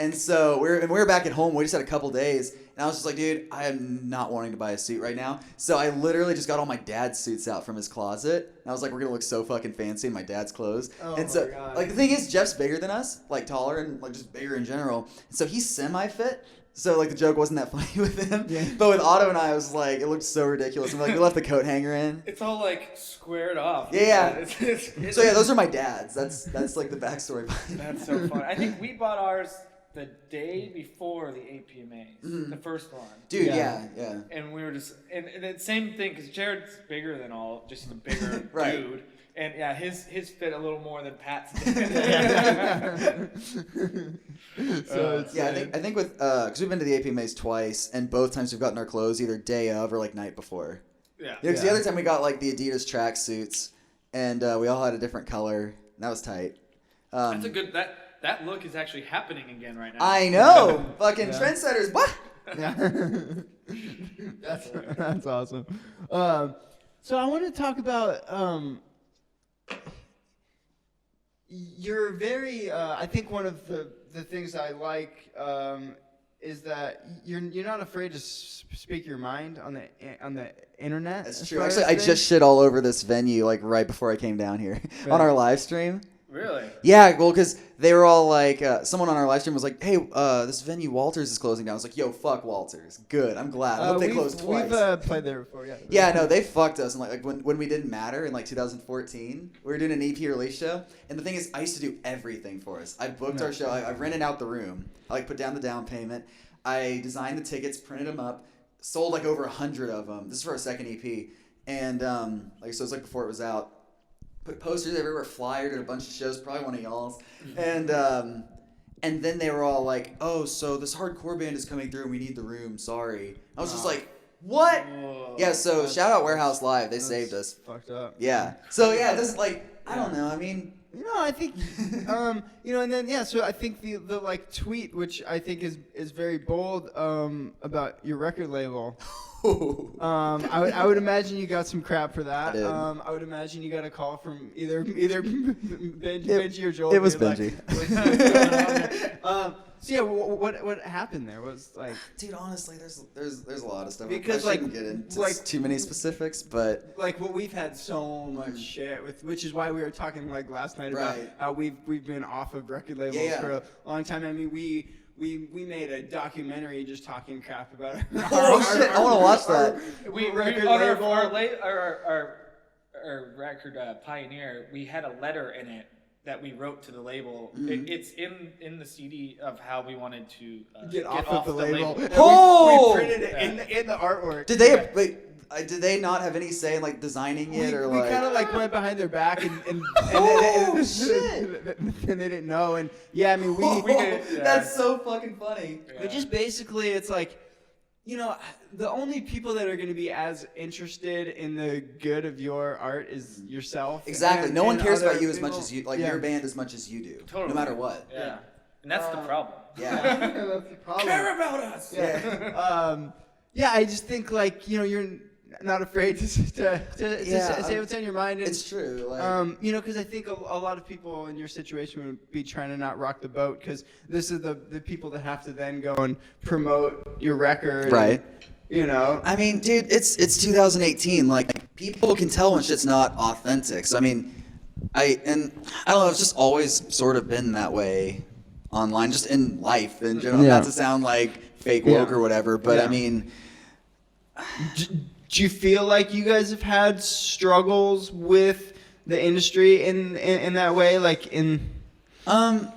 And so we were back at home. We just had a couple days, and I was just like, dude, I am not wanting to buy a suit right now. So I literally just got all my dad's suits out from his closet, and I was like, we're gonna look so fucking fancy in my dad's clothes.
Oh
and so,
my God.
like, the thing is, Jeff's bigger than us, like taller and like just bigger in general. And so he's semi-fit. So like the joke wasn't that funny with him.
Yeah.
But with Otto and I was like, it looked so ridiculous. And we left the coat hanger in.
it's all like squared off.
Yeah.
It's
So yeah, those are my dad's. That's like the backstory behind
That's so funny. I think we bought ours the day before the APMAs, the first one.
Dude,
Yeah.
yeah.
And we were just, and the same thing, because Jared's bigger than all, just a bigger
Right.
dude. And yeah, his fit a little more than Pat's.
So it's
Yeah, I think with because we've been to the APMAs twice, and both times we've gotten our clothes either day of or like night before.
Yeah.
Because the other time we got like the Adidas track suits, and we all had a different color. And that was tight.
That's a good, that look is actually happening again right now.
I know, fucking trendsetters. What?
Yeah. That's awesome. So I want to talk about you're very. I think one of the things I like is that you're not afraid to speak your mind on the internet.
That's true. Actually, I just shit all over this venue like right before I came down here on our live stream.
Really?
Yeah, well, because they were all like, someone on our live stream was like, hey, this venue Walters is closing down. I was like, yo, fuck Walters. Good, I'm glad. I hope they closed twice.
We've played there before, yeah.
Yeah, no, they fucked us. And like when we didn't matter in like 2014, we were doing an EP release show. And the thing is, I used to do everything for us. I booked our show. I rented out the room. I like put down the down payment. I designed the tickets, printed them up, sold like over 100 of them. This is for our second EP. And like so it's like before it was out. Put posters everywhere, flyers at a bunch of shows, probably one of y'all's. And then they were all like, oh, so this hardcore band is coming through and we need the room, sorry. I was just like, what?
Whoa.
Yeah, so shout out Warehouse Live, they saved us.
Fucked up.
Yeah. So yeah, this is like, I don't know, I mean,
I think, and then so I think the like tweet, which I think is very bold, about your record label. I would imagine you got some crap for that. I would imagine you got a call from either Benji or Joel.
It was Benji.
So yeah, what happened there was like,
dude, honestly, there's a lot of stuff.
Because
I shouldn't get into like too many specifics, but
like what we've had so much shit with, which is why we were talking like last night about how we've been off of record labels for a long time. I mean, we made a documentary just talking crap about it.
Shit, I want to watch that.
Our record Pioneer, we had a letter in it that we wrote to the label. It's in the CD of how we wanted to
get off of the label.
Oh!
We printed it in the artwork.
Did they not have any say in like designing it or like?
We kind of like went behind their back and
shit!
And they didn't know. And yeah, I mean we did.
That's so fucking funny.
Yeah. But just basically, it's like, the only people that are going to be as interested in the good of your art is yourself.
Exactly. No one cares about you as much as you, like your band as much as you do.
Totally.
No matter what.
Yeah. And that's the problem.
Yeah.
That's the problem.
Care about us.
Yeah. I just think like, you're not afraid to say what's on your mind. And,
it's true. Like,
because I think a lot of people in your situation would be trying to not rock the boat because this is the people that have to then go and promote your record.
Right.
And,
I mean, dude, it's 2018. Like, people can tell when shit's not authentic. So, I mean, I don't know, it's just always sort of been that way online, just in life in general. Not to sound like fake woke or whatever, but I mean...
Do you feel like you guys have had struggles with the industry in that way? Like in...
I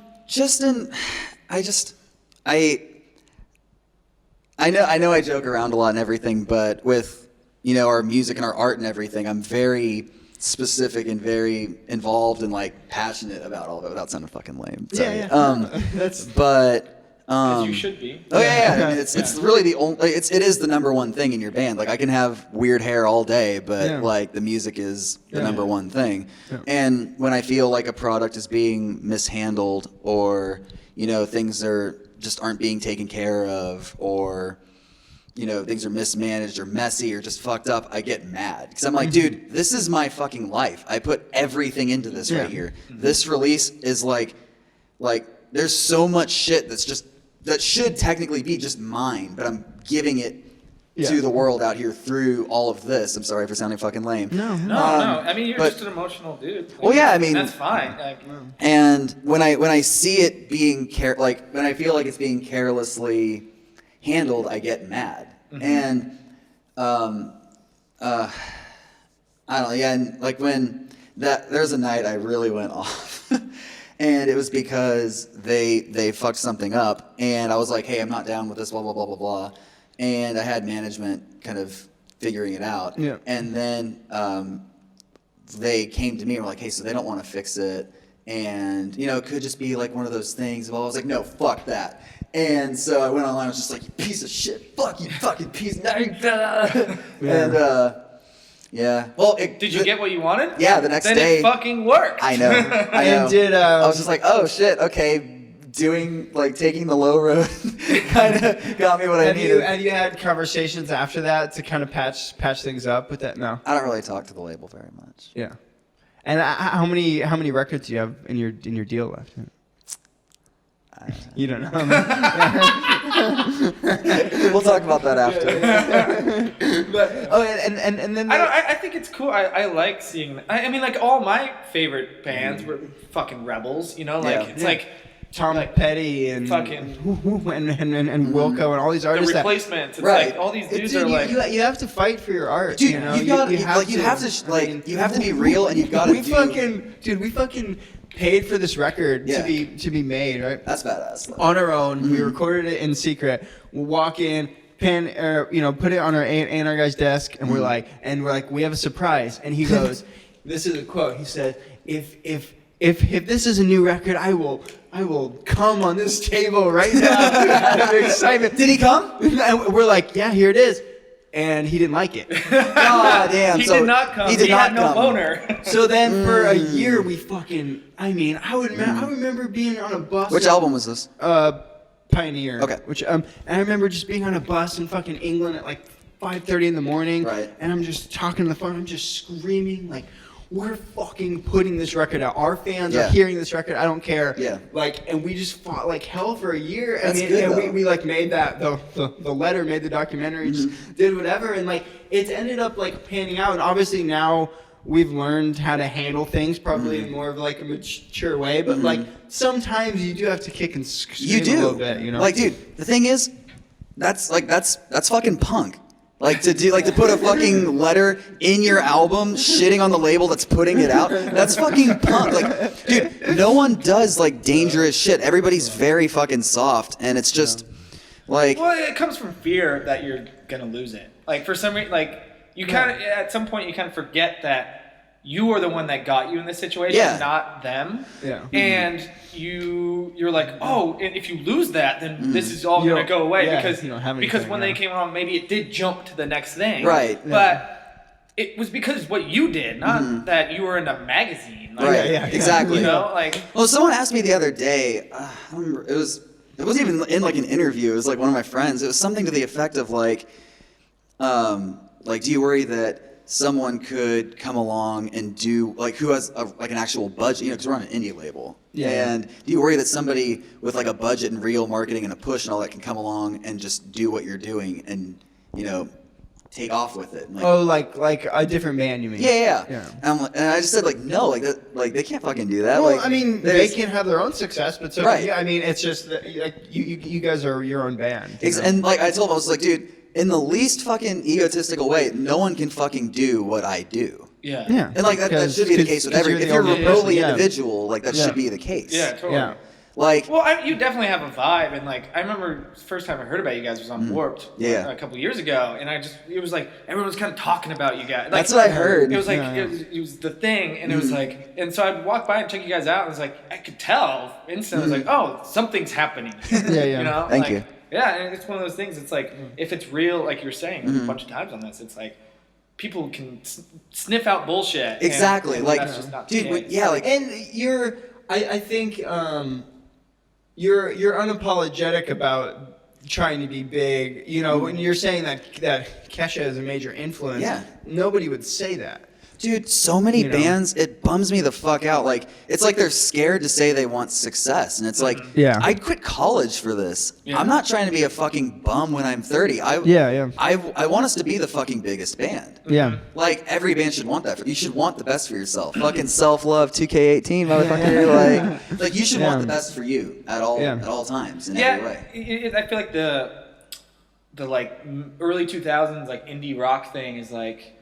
know I joke around a lot and everything, but with, our music and our art and everything, I'm very specific and very involved and like passionate about all of it without sounding fucking lame. Sorry.
Yeah.
Because you should be.
Oh yeah. I mean, it's really the only. It is the number one thing in your band. Like I can have weird hair all day, but like the music is the number one thing. Yeah. And when I feel like a product is being mishandled, or things aren't being taken care of, or things are mismanaged or messy or just fucked up, I get mad because I'm like, dude, this is my fucking life. I put everything into this right here. This release is like there's so much shit that should technically be just mine, but I'm giving it to the world out here through all of this. I'm sorry for sounding fucking lame.
No. I mean, you're just an emotional dude.
Well, yeah, I mean,
that's fine.
And when I see it being when I feel like it's being carelessly handled, I get mad. And I don't know. Yeah, and like when there's a night I really went off. And it was because they fucked something up, and I was like, hey, I'm not down with this, blah, blah, blah, blah, blah. And I had management kind of figuring it out. Yeah. And then they came to me and were like, hey, so they don't want to fix it. And, it could just be like one of those things. Well, I was like, no, fuck that. And so I went online, I was just like, you piece of shit, fuck you fucking piece of And, yeah. Well,
did you get what you wanted?
Yeah, the next day.
Then it fucking worked.
I know. And I was just like, oh shit, okay, taking the low road kind of got me what I needed.
Have you had conversations after that to kind of patch things up with that? No.
I don't really talk to the label very much.
Yeah. And how many records do you have in your deal left? You don't know.
We'll talk about that after.
But, and then
I think it's cool. I like seeing. I mean, like all my favorite bands were fucking rebels. It's like
Tom Petty and
fucking
and Wilco and all these artists.
The Replacements. It's
right.
like all these dudes are like.
You have to fight for your art.
Dude, you have to be real, and you've got to
we fucking paid for this record to be made, right?
That's badass.
On our own, we recorded it in secret. We'll walk in, put it on our A&R guy's desk, and we're like, we have a surprise. And he goes, this is a quote. He said, if this is a new record, I will come on this table right now out of excitement.
Did he come?
And we're like, yeah, here it is. and he didn't like it.
God damn.
He
so
did not come.
He did
had
not
no
come.
boner.
So then for a year we fucking. I mean, I remember being on a bus.
Which album was this?
Pioneer.
Okay.
Which and I remember just being on a bus in fucking England at like 5:30 in the morning.
Right.
And I'm just talking on the phone. I'm just screaming like, we're fucking putting this record out. Our fans are hearing this record. I don't care.
Yeah.
Like, and we just fought like hell for a year.
That's good,
and
though.
we like made that the letter, made the documentary, just did whatever, and like it's ended up like panning out. And obviously now we've learned how to handle things probably in more of like a mature way. But like sometimes you do have to kick and scream a little bit. You know.
Like, dude, the thing is, that's fucking punk. Like to put a fucking letter in your album, shitting on the label that's putting it out. That's fucking punk. Like, dude, no one does like dangerous shit. Everybody's very fucking soft, and it's just like.
Well, it comes from fear that you're gonna lose it. Like for some reason, like you kind of at some point you kind of forget that you are the one that got you in this situation, not them.
Yeah.
And you're like, oh, and if you lose that, then this is all gonna go away because
you don't have
because
anything,
when they came along, maybe it did jump to the next thing.
Right.
But it was because what you did, not that you were in a magazine. Like,
Right.
Yeah,
Exactly.
You know, like.
Well, someone asked me the other day. I don't remember. It wasn't even in like an interview. It was like one of my friends. It was something to the effect of like, do you worry that someone could come along and do like who has like an actual budget? You know, because we're on an indie label.
Yeah.
And do you worry that somebody with like a budget and real marketing and a push and all that can come along and just do what you're doing and take off with it? And,
like a different band, you mean?
Yeah. And I just said like no, like that, like they can't fucking do that.
Well,
like,
I mean, they can have their own success, but so
Right.
yeah, I mean, it's just that, like you guys are your own band. you know?
And like I told him, I was like, dude, in the least fucking egotistical way, no one can fucking do what I do.
Yeah.
Yeah.
And like that should be the case with every. If you're remotely individual, like that should be the case.
Yeah, totally.
Yeah.
Like.
Well, you definitely have a vibe, and like I remember the first time I heard about you guys was on Warped, a couple years ago, and it was like everyone was kind of talking about you guys. Like,
that's what I heard.
It was like it was the thing, and it was like, and so I'd walk by and check you guys out, and it was like I could tell instantly, I was like, oh, something's happening.
Yeah.
You know,
Thank
like,
you.
Yeah, and it's one of those things. It's like if it's real, like you were saying a bunch of times on this, it's like people can sniff out bullshit.
Exactly.
And
like,
that's just not
dude,
the case.
yeah, like.
And I think you're unapologetic about trying to be big. You know, when you're saying that Kesha is a major influence, nobody would say that.
Dude, so many bands, it bums me the fuck out. Like, it's like they're scared to say they want success. And it's like, I'd quit college for this. Yeah. I'm not trying to be a fucking bum when I'm 30. I want us to be the fucking biggest band.
Yeah.
Like, every band should want that. You should want the best for yourself. Fucking self-love, 2K18, motherfucker. Like you should want the best for you at all times in every way.
I feel like the like early 2000s like indie rock thing is like,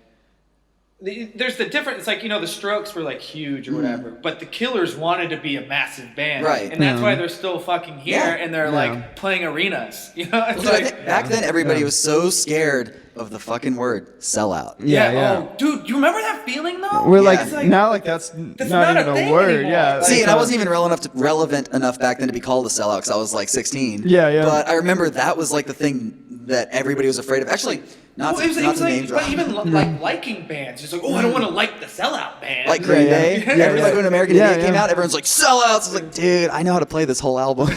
there's the difference. It's like, the Strokes were like huge or whatever, but the Killers wanted to be a massive band,
right?
And that's why they're still fucking here, and they're like playing arenas. It's
like, I think back then everybody was so scared of the fucking word sellout.
Yeah. Oh, dude, you remember that feeling though?
We're like now, like that's not even a word.
Anymore.
Yeah.
See, and I wasn't even relevant enough back then to be called a sellout because I was like 16.
Yeah.
But I remember that was like the thing that everybody was afraid of. Actually. Not to name drop.
But even like liking bands, it's like, oh, I don't want to like the sellout band.
Like Green Day. Everybody when American Idiot came out, everyone's like sellouts. I was like, dude, I know how to play this whole album.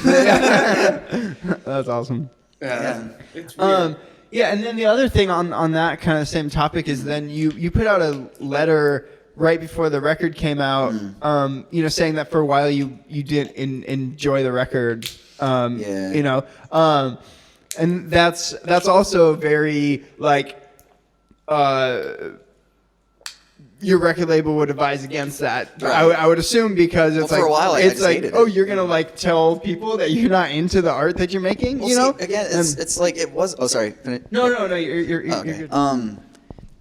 That's awesome.
Yeah. It's weird.
And then the other thing on that kind of same topic is then you put out a letter right before the record came out, saying that for a while you didn't enjoy the record. And that's also very like your record label would advise against that.
Right.
I would assume because it's
for a while,
it's like
hated
you're gonna like tell people that you're not into the art that you're making.
Well, see, again, it's like it was. Oh, sorry.
No, you're good.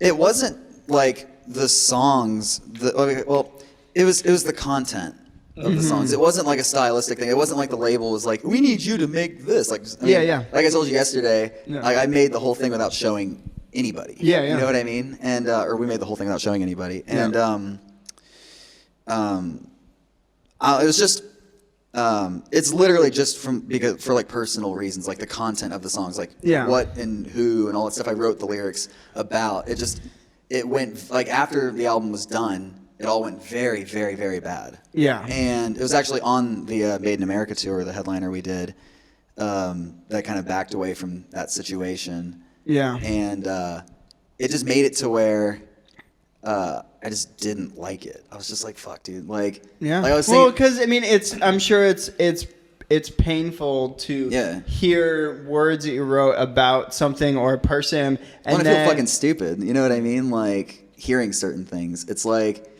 It wasn't like the songs. It was the content of the songs. It wasn't like a stylistic thing. It wasn't like the label was like, we need you to make this. Like, like I told you yesterday, I made the whole thing without showing anybody. You know what I mean? And or we made the whole thing without showing anybody. And it was just it's literally just for like personal reasons, like the content of the songs, like what and who and all that stuff I wrote the lyrics about. It went, like, after the album was done, it all went very, very, very bad. Yeah. And it was actually on the Made in America tour, the headliner we did, that kind of backed away from that situation. Yeah. And it just made it to where I just didn't like it. I was just like, fuck, dude. Like, like I was saying,
well, because I mean, I'm sure it's painful to hear words that you wrote about something or a person, and
I feel fucking stupid. You know what I mean? Like, hearing certain things, it's like,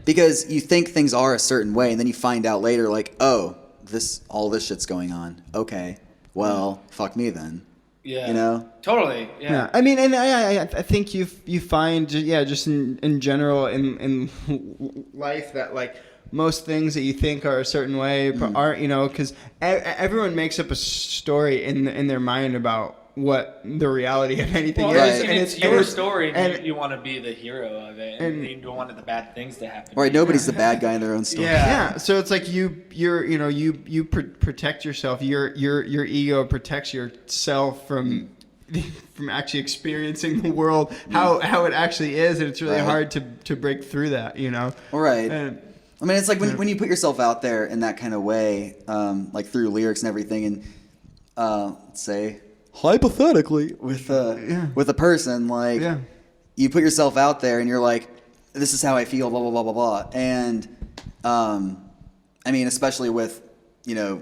because you think things are a certain way, and then you find out later, like, oh, all this shit's going on. Okay, well, fuck me then. Yeah. You know?
Totally. Yeah.
I mean, and I think you find, just in general in life that, like, most things that you think are a certain way aren't, you know, because everyone makes up a story in their mind about what the reality of anything is.
And it's your story, and you want to be the hero of it, and you don't want the bad things to happen.
Right, nobody's the bad guy in their own story.
Yeah. So it's like you protect yourself. Your ego protects yourself from actually experiencing the world how it actually is, and it's really hard to break through that, you know.
Right. I mean, it's like when you put yourself out there in that kind of way, like through lyrics and everything, and let's say hypothetically with a person, like you put yourself out there and you're like, this is how I feel, blah blah blah blah blah, and I mean, especially with, you know,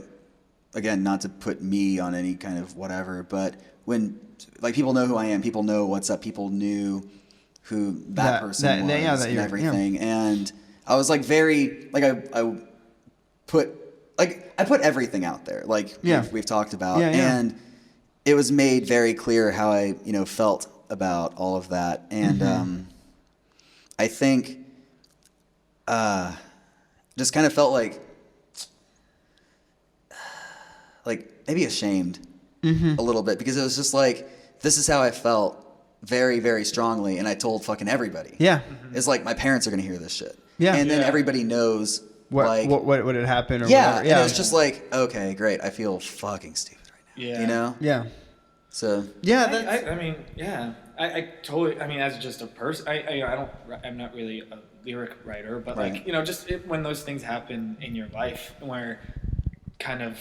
again, not to put me on any kind of whatever, but when, like, people know who I am, people know what's up, people knew who that person was and everything, and I was like very, like, I put everything out there, like we've talked about, and it was made very clear how I, you know, felt about all of that, and I think just kind of felt like maybe ashamed a little bit, because it was just like, this is how I felt very, very strongly, and I told fucking everybody. Yeah. It's like, my parents are going to hear this shit. Yeah. And then everybody knows what
had happened or
whatever. And it was just like, okay, great. I feel fucking stupid right now.
Yeah.
You know?
Yeah.
So.
Yeah.
I mean, yeah. I totally, I mean, as just a person, I'm not really a lyric writer, but like, you know, just when those things happen in your life where kind of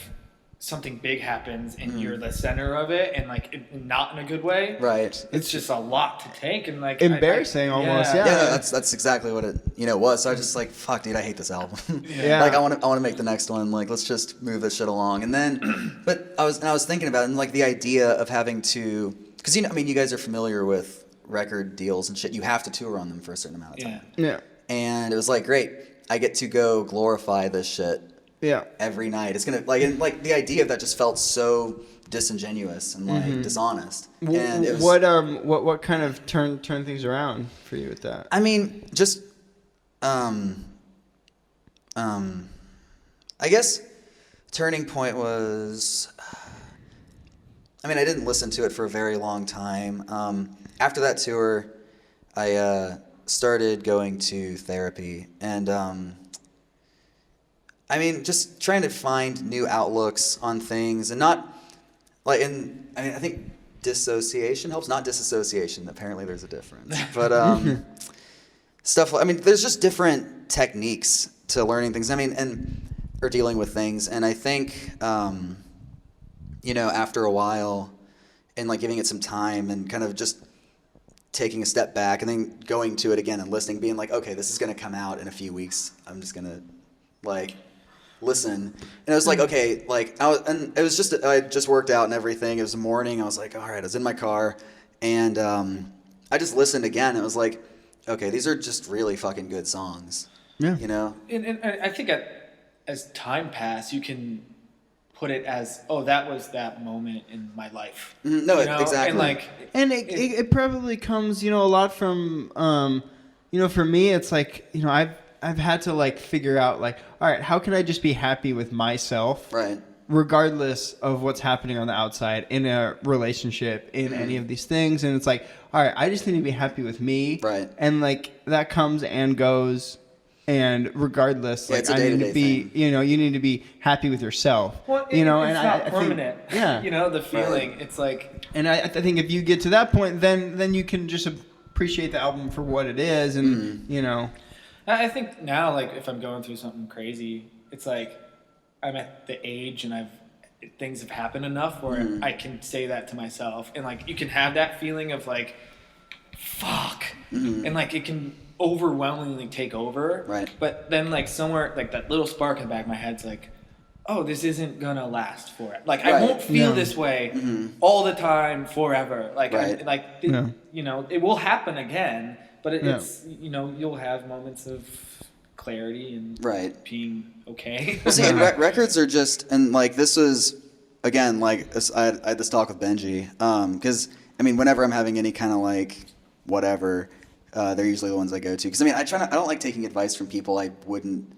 something big happens and you're the center of it, and like not in a good way. Right. It's just a lot to take, and like
embarrassing almost. Yeah.
That's exactly what it, you know, was. So I was just like, fuck, dude, I hate this album. Like, I want to make the next one. Like, let's just move this shit along. And then, but I was thinking about it, and like the idea of having to, because, you know, I mean, you guys are familiar with record deals and shit. You have to tour on them for a certain amount of time. Yeah. And it was like, great, I get to go glorify this shit. Yeah. Every night. It's gonna, like, and like the idea of that just felt so disingenuous and like dishonest. And it was,
what kind of turn things around for you with that?
I mean, just I guess turning point was, I mean, I didn't listen to it for a very long time. After that tour, I started going to therapy, and I mean, just trying to find new outlooks on things, and not like, I mean, I think dissociation helps, not disassociation. Apparently there's a difference, but stuff, I mean, there's just different techniques to learning things. I mean, or dealing with things. And I think, you know, after a while and like giving it some time and kind of just taking a step back and then going to it again and listening, being like, okay, this is going to come out in a few weeks. I'm just going to like listen. And I was like, okay, like and it was just, I just worked out and everything. It was the morning. I was like, all right, I was in my car, and I just listened again. It was like, okay, these are just really fucking good songs. Yeah. You know?
And I think as time passed, you can put it as, oh, that was that moment in my life.
No, exactly.
And like,
and it probably comes, you know, a lot from, you know, for me, it's like, you know, I've had to like figure out like, all right, how can I just be happy with myself? Right. Regardless of what's happening on the outside in a relationship, in any of these things. And it's like, all right, I just need to be happy with me. Right. And like that comes and goes. And regardless,
Yeah,
like
it's a
I need to
day-to-day
be,
thing.
you need to be happy with yourself.
Well,
you know,
it's
and
not
I
permanent.
think, yeah,
the feeling. It's like,
and I think if you get to that point, then you can just appreciate the album for what it is, and you know.
I think now, like, if I'm going through something crazy, it's like I'm at the age and things have happened enough where I can say that to myself, and like you can have that feeling of like, fuck, and like it can overwhelmingly take over.
Right.
But then like somewhere like that little spark in the back of my head's like, oh, this isn't gonna last forever. Like I won't feel this way all the time forever. Like you know, it will happen again, but it's you know, you'll have moments of clarity and being okay.
Well, see, and records are just, and like this was again like I had this talk with Benji because I mean whenever I'm having any kind of like whatever. They're usually the ones I go to because I mean I don't like taking advice from people I wouldn't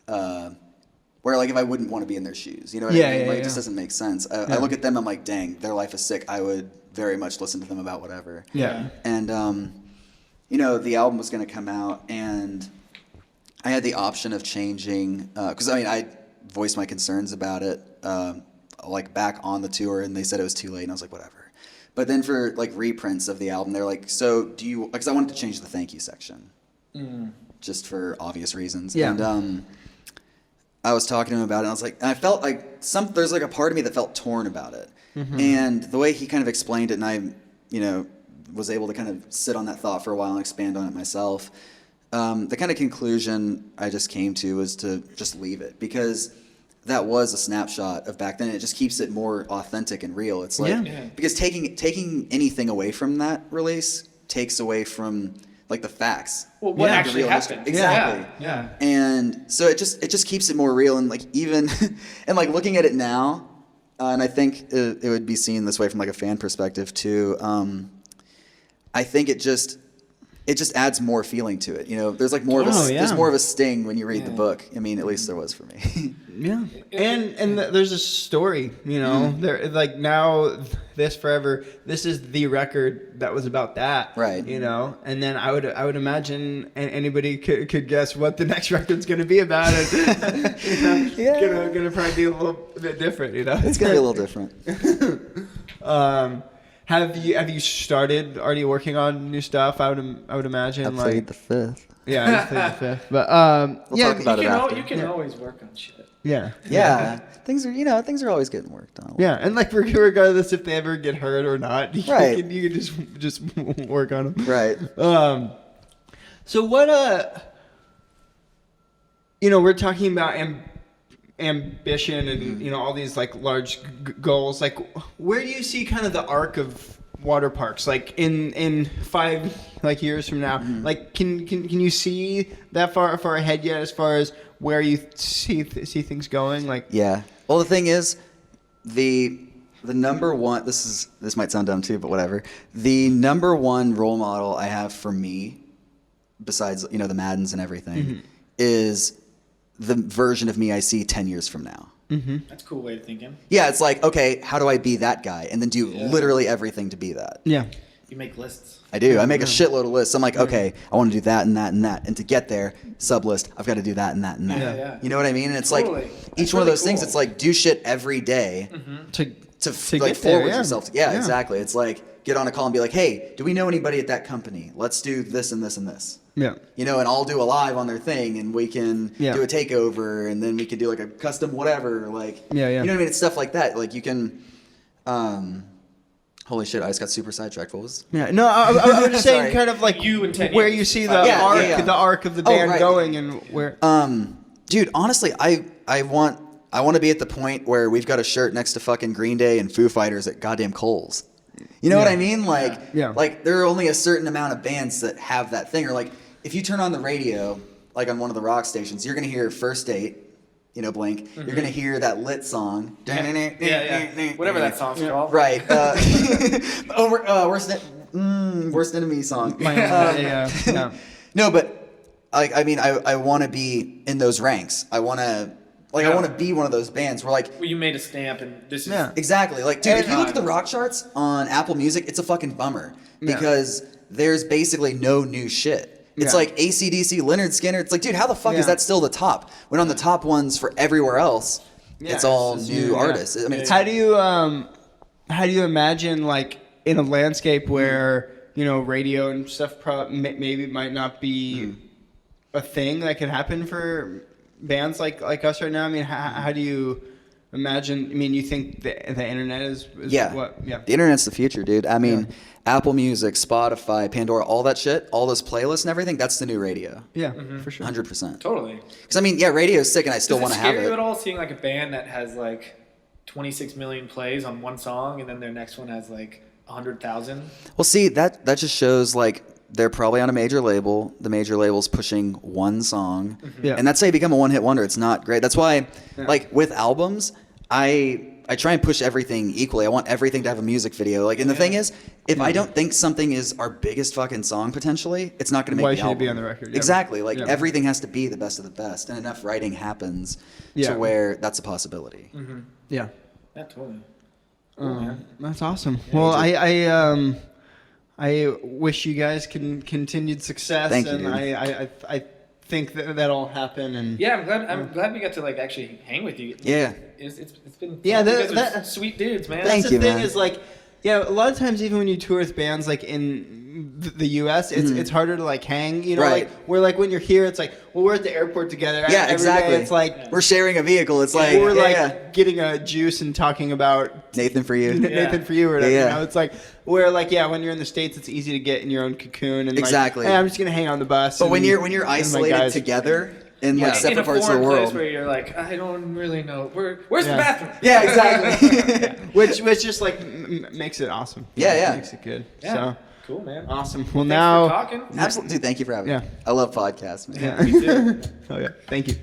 where like if I wouldn't want to be in their shoes, you know what I mean? Like it just doesn't make sense. I look at them, I'm like, dang, their life is sick. I would very much listen to them about whatever. Yeah. And you know, the album was going to come out, and I had the option of changing because I mean I voiced my concerns about it like back on the tour, and they said it was too late, and I was like, whatever. But then for like reprints of the album, they're like, so do you? Because I wanted to change the thank you section, just for obvious reasons. Yeah. And I was talking to him about it, and I was like, and I felt like there's like a part of me that felt torn about it. And the way he kind of explained it, and I, you know, was able to kind of sit on that thought for a while and expand on it myself. The kind of conclusion I just came to was to just leave it because that was a snapshot of back then. It just keeps it more authentic and real. It's like because taking anything away from that release takes away from like the facts.
Well, what actually happened?
Exactly.
Yeah.
And so it just keeps it more real, and like even and like looking at it now, and I think it would be seen this way from like a fan perspective too. I think it just adds more feeling to it. You know, there's like more of there's more of a sting when you read the book. I mean, at least there was for me.
And there's a story, you know. There like now this forever. This is the record that was about that,
right?
You know, and then I would imagine anybody could guess what the next record's going to be about. It, you know, gonna probably be a little bit different, you know.
It's gonna be a little different.
Have you started already working on new stuff? I would imagine.
I played the fifth.
Yeah, I played the fifth. But
we'll talk about it after.
You can always work on shit.
Yeah. Things are always getting worked on.
Yeah, and like regardless if they ever get hurt or not, you can just work on them.
Right.
So what you know, we're talking about ambition and you know all these like large goals. Like, where do you see kind of the arc of Waterparks? Like in 5 like years from now, like can you see that far ahead yet as far as where you see things going? Like,
yeah. Well, the thing is, the number one. This might sound dumb too, but whatever. The number one role model I have for me, besides you know the Maddens and everything, is the version of me I see 10 years from now.
That's a cool way of thinking.
Yeah, it's like, okay, how do I be that guy? And then do literally everything to be that.
Yeah.
You make lists.
I do. I make a shitload of lists. I'm like, okay, I want to do that and that and that. And to get there, sub-list, I've got to do that and that and that.
Yeah.
You know what I mean? And it's
Totally.
like, each one of those things, it's like, do shit every day to like forward yourself. Yeah, exactly. It's like, get on a call and be like, hey, do we know anybody at that company? Let's do this and this and this.
Yeah.
You know, and I'll do a live on their thing, and we can do a takeover, and then we can do like a custom whatever. Like, you know what I mean? It's stuff like that. Like, you can, holy shit, I just got super sidetracked. What was?
Yeah. No, I was just saying kind of like
you in 10
where
years.
you see the arc of the band going and where.
Dude, honestly, I want to be at the point where we've got a shirt next to fucking Green Day and Foo Fighters at goddamn Kohl's. You know what I mean? Like, like there are only a certain amount of bands that have that thing. Or like, if you turn on the radio, like on one of the rock stations, you're gonna hear First Date, you know, Blink. You're gonna hear that Lit song.
Whatever that song's called.
Right. Worst Enemy song. No, but I mean, I want to be in those ranks. I want to. Like, I want to be one of those bands where, like...
Well, you made a stamp, and this is...
Yeah, exactly. Like, dude, if you look at the rock charts on Apple Music, it's a fucking bummer. Because there's basically no new shit. It's like AC/DC, Leonard Skinner. It's like, dude, how the fuck is that still the top? When on the top ones for everywhere else, it's all new artists. I mean,
how do you imagine like in a landscape where radio and stuff maybe might not be a thing that could happen for bands like us right now? I mean, how do you imagine? I mean, you think the internet is what? Yeah,
the internet's the future, dude. I mean, Apple Music, Spotify, Pandora, all that shit, all those playlists and everything, that's the new radio.
Yeah, for sure.
100%.
Totally.
Because I mean, radio's sick and I still want to have it.
Does it scare you at all seeing like a band that has like 26 million plays on one song and then their next one has like 100,000?
Well, see, that just shows like they're probably on a major label. The major label's pushing one song. And that's how you become a one-hit wonder. It's not great. That's why, like, with albums, I try and push everything equally. I want everything to have a music video. Like, and the thing is, if I don't think something is our biggest fucking song potentially, it's not going to make the album. Why should it
be on the record?
Exactly. Like, everything has to be the best of the best. And enough writing happens to where that's a possibility.
Yeah, totally.
That's awesome. Well, I wish you guys continued success.
Thank you,
and I think that'll happen. And
I'm glad we got to like actually hang with you.
Yeah,
it's been
you
guys are sweet dudes, man.
That's the thing is like. Yeah, a lot of times even when you tour with bands like in the U.S., it's harder to like hang, like where like when you're here, it's like, well, we're at the airport together.
Yeah,
every
exactly.
Day. It's like
we're sharing a vehicle. It's like
we're like getting a juice and talking about
Nathan for you,
Nathan for you, or whatever. It's like where like when you're in the States, it's easy to get in your own cocoon and
exactly.
Like, hey, I'm just gonna hang on the bus.
But when you're isolated together. In like separate parts of the world,
place where you're like, I don't really know where's the bathroom.
Yeah, exactly.
Which just like makes it awesome.
Yeah,
makes it good.
Yeah.
So
cool, man.
Awesome. Well,
Thanks
now
for talking.
Absolutely, dude. Thank you for having me. I love podcasts, man.
Yeah, me too. Oh yeah. Thank you.